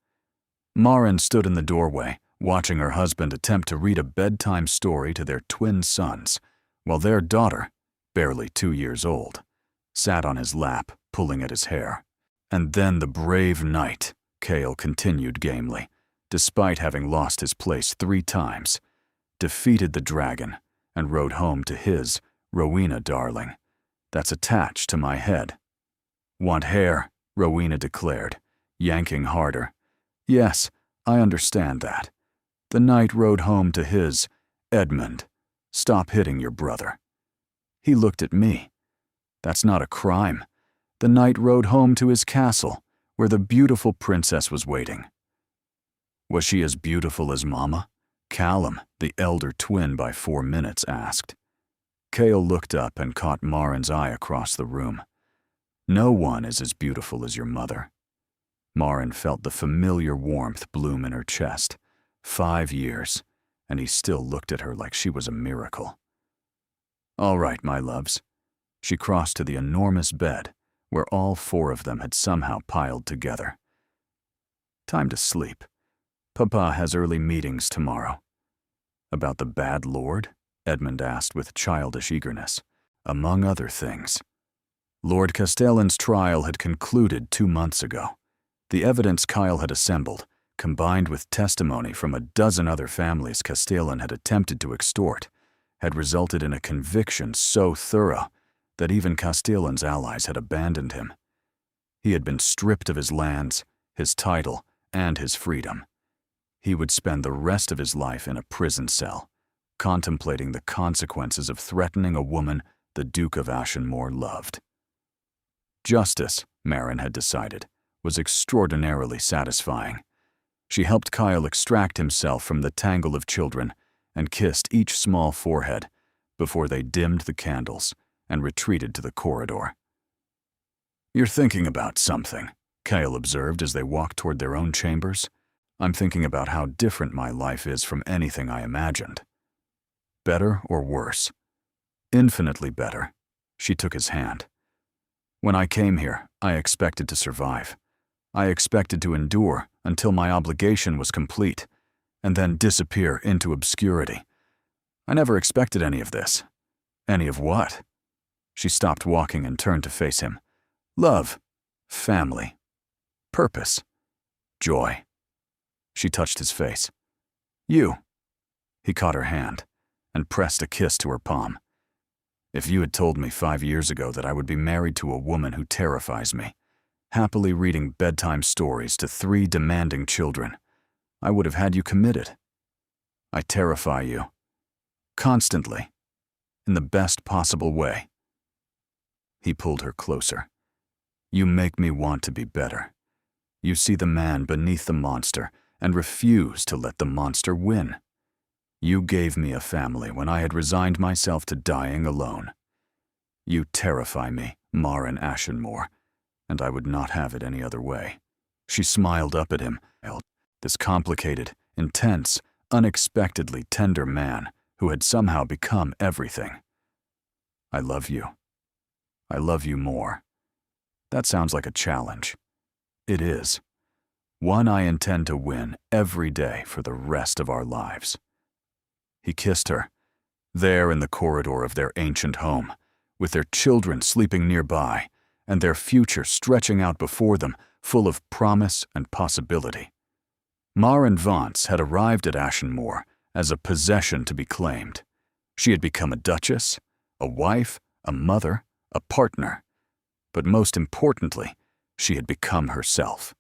Maren stood in the doorway, watching her husband attempt to read a bedtime story to their twin sons, while their daughter, barely 2 years old, sat on his lap, pulling at his hair. And then the brave knight, Cale continued gamely, despite having lost his place 3 times, defeated the dragon and rode home to his, Rowena darling, that's attached to my head. Want hair? Rowena declared, yanking harder. Yes, I understand that. The knight rode home to his, Edmund. Stop hitting your brother. He looked at me. That's not a crime. The knight rode home to his castle, where the beautiful princess was waiting. Was she as beautiful as Mama? Callum, the elder twin by 4 minutes, asked. Cale looked up and caught Maren's eye across the room. No one is as beautiful as your mother. Maren felt the familiar warmth bloom in her chest. 5 years, and he still looked at her like she was a miracle. All right, my loves. She crossed to the enormous bed, where all 4 of them had somehow piled together. Time to sleep. Papa has early meetings tomorrow. About the bad lord? Edmund asked with childish eagerness. Among other things. Lord Castellan's trial had concluded 2 months ago. The evidence Kyle had assembled, combined with testimony from a dozen other families Castellan had attempted to extort, had resulted in a conviction so thorough that even Castellan's allies had abandoned him. He had been stripped of his lands, his title, and his freedom. He would spend the rest of his life in a prison cell, contemplating the consequences of threatening a woman the Duke of Ashenmore loved. Justice, Maren had decided, was extraordinarily satisfying. She helped Kyle extract himself from the tangle of children and kissed each small forehead before they dimmed the candles and retreated to the corridor. You're thinking about something, Kyle observed as they walked toward their own chambers. I'm thinking about how different my life is from anything I imagined. Better or worse? Infinitely better. She took his hand. When I came here, I expected to survive. I expected to endure until my obligation was complete, and then disappear into obscurity. I never expected any of this. Any of what? She stopped walking and turned to face him. Love, family, purpose, joy. She touched his face. You. He caught her hand and pressed a kiss to her palm. If you had told me 5 years ago that I would be married to a woman who terrifies me, happily reading bedtime stories to 3 demanding children, I would have had you committed. I terrify you. Constantly. In the best possible way. He pulled her closer. You make me want to be better. You see the man beneath the monster and refuse to let the monster win. You gave me a family when I had resigned myself to dying alone. You terrify me, Maren Ashenmore, and I would not have it any other way. She smiled up at him, this complicated, intense, unexpectedly tender man who had somehow become everything. I love you. I love you more. That sounds like a challenge. It is. One I intend to win every day for the rest of our lives. He kissed her, there in the corridor of their ancient home, with their children sleeping nearby, and their future stretching out before them, full of promise and possibility. Maren Vance had arrived at Ashenmore as a possession to be claimed. She had become a duchess, a wife, a mother, a partner. But most importantly, she had become herself,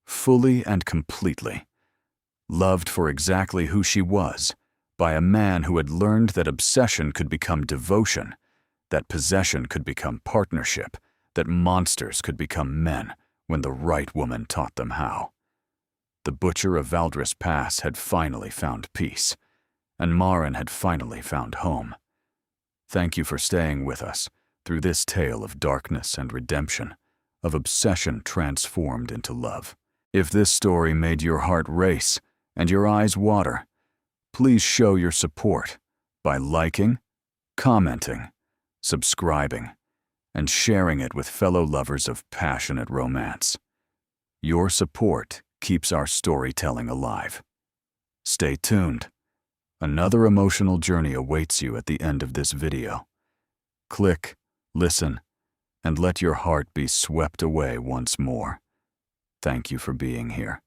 fully and completely, loved for exactly who she was, by a man who had learned that obsession could become devotion, that possession could become partnership, that monsters could become men when the right woman taught them how. The butcher of Valdris Pass had finally found peace, and Maren had finally found home. Thank you for staying with us through this tale of darkness and redemption, of obsession transformed into love. If this story made your heart race and your eyes water, please show your support by liking, commenting, subscribing, and sharing it with fellow lovers of passionate romance. Your support keeps our storytelling alive. Stay tuned. Another emotional journey awaits you at the end of this video. Click, listen, and let your heart be swept away once more. Thank you for being here.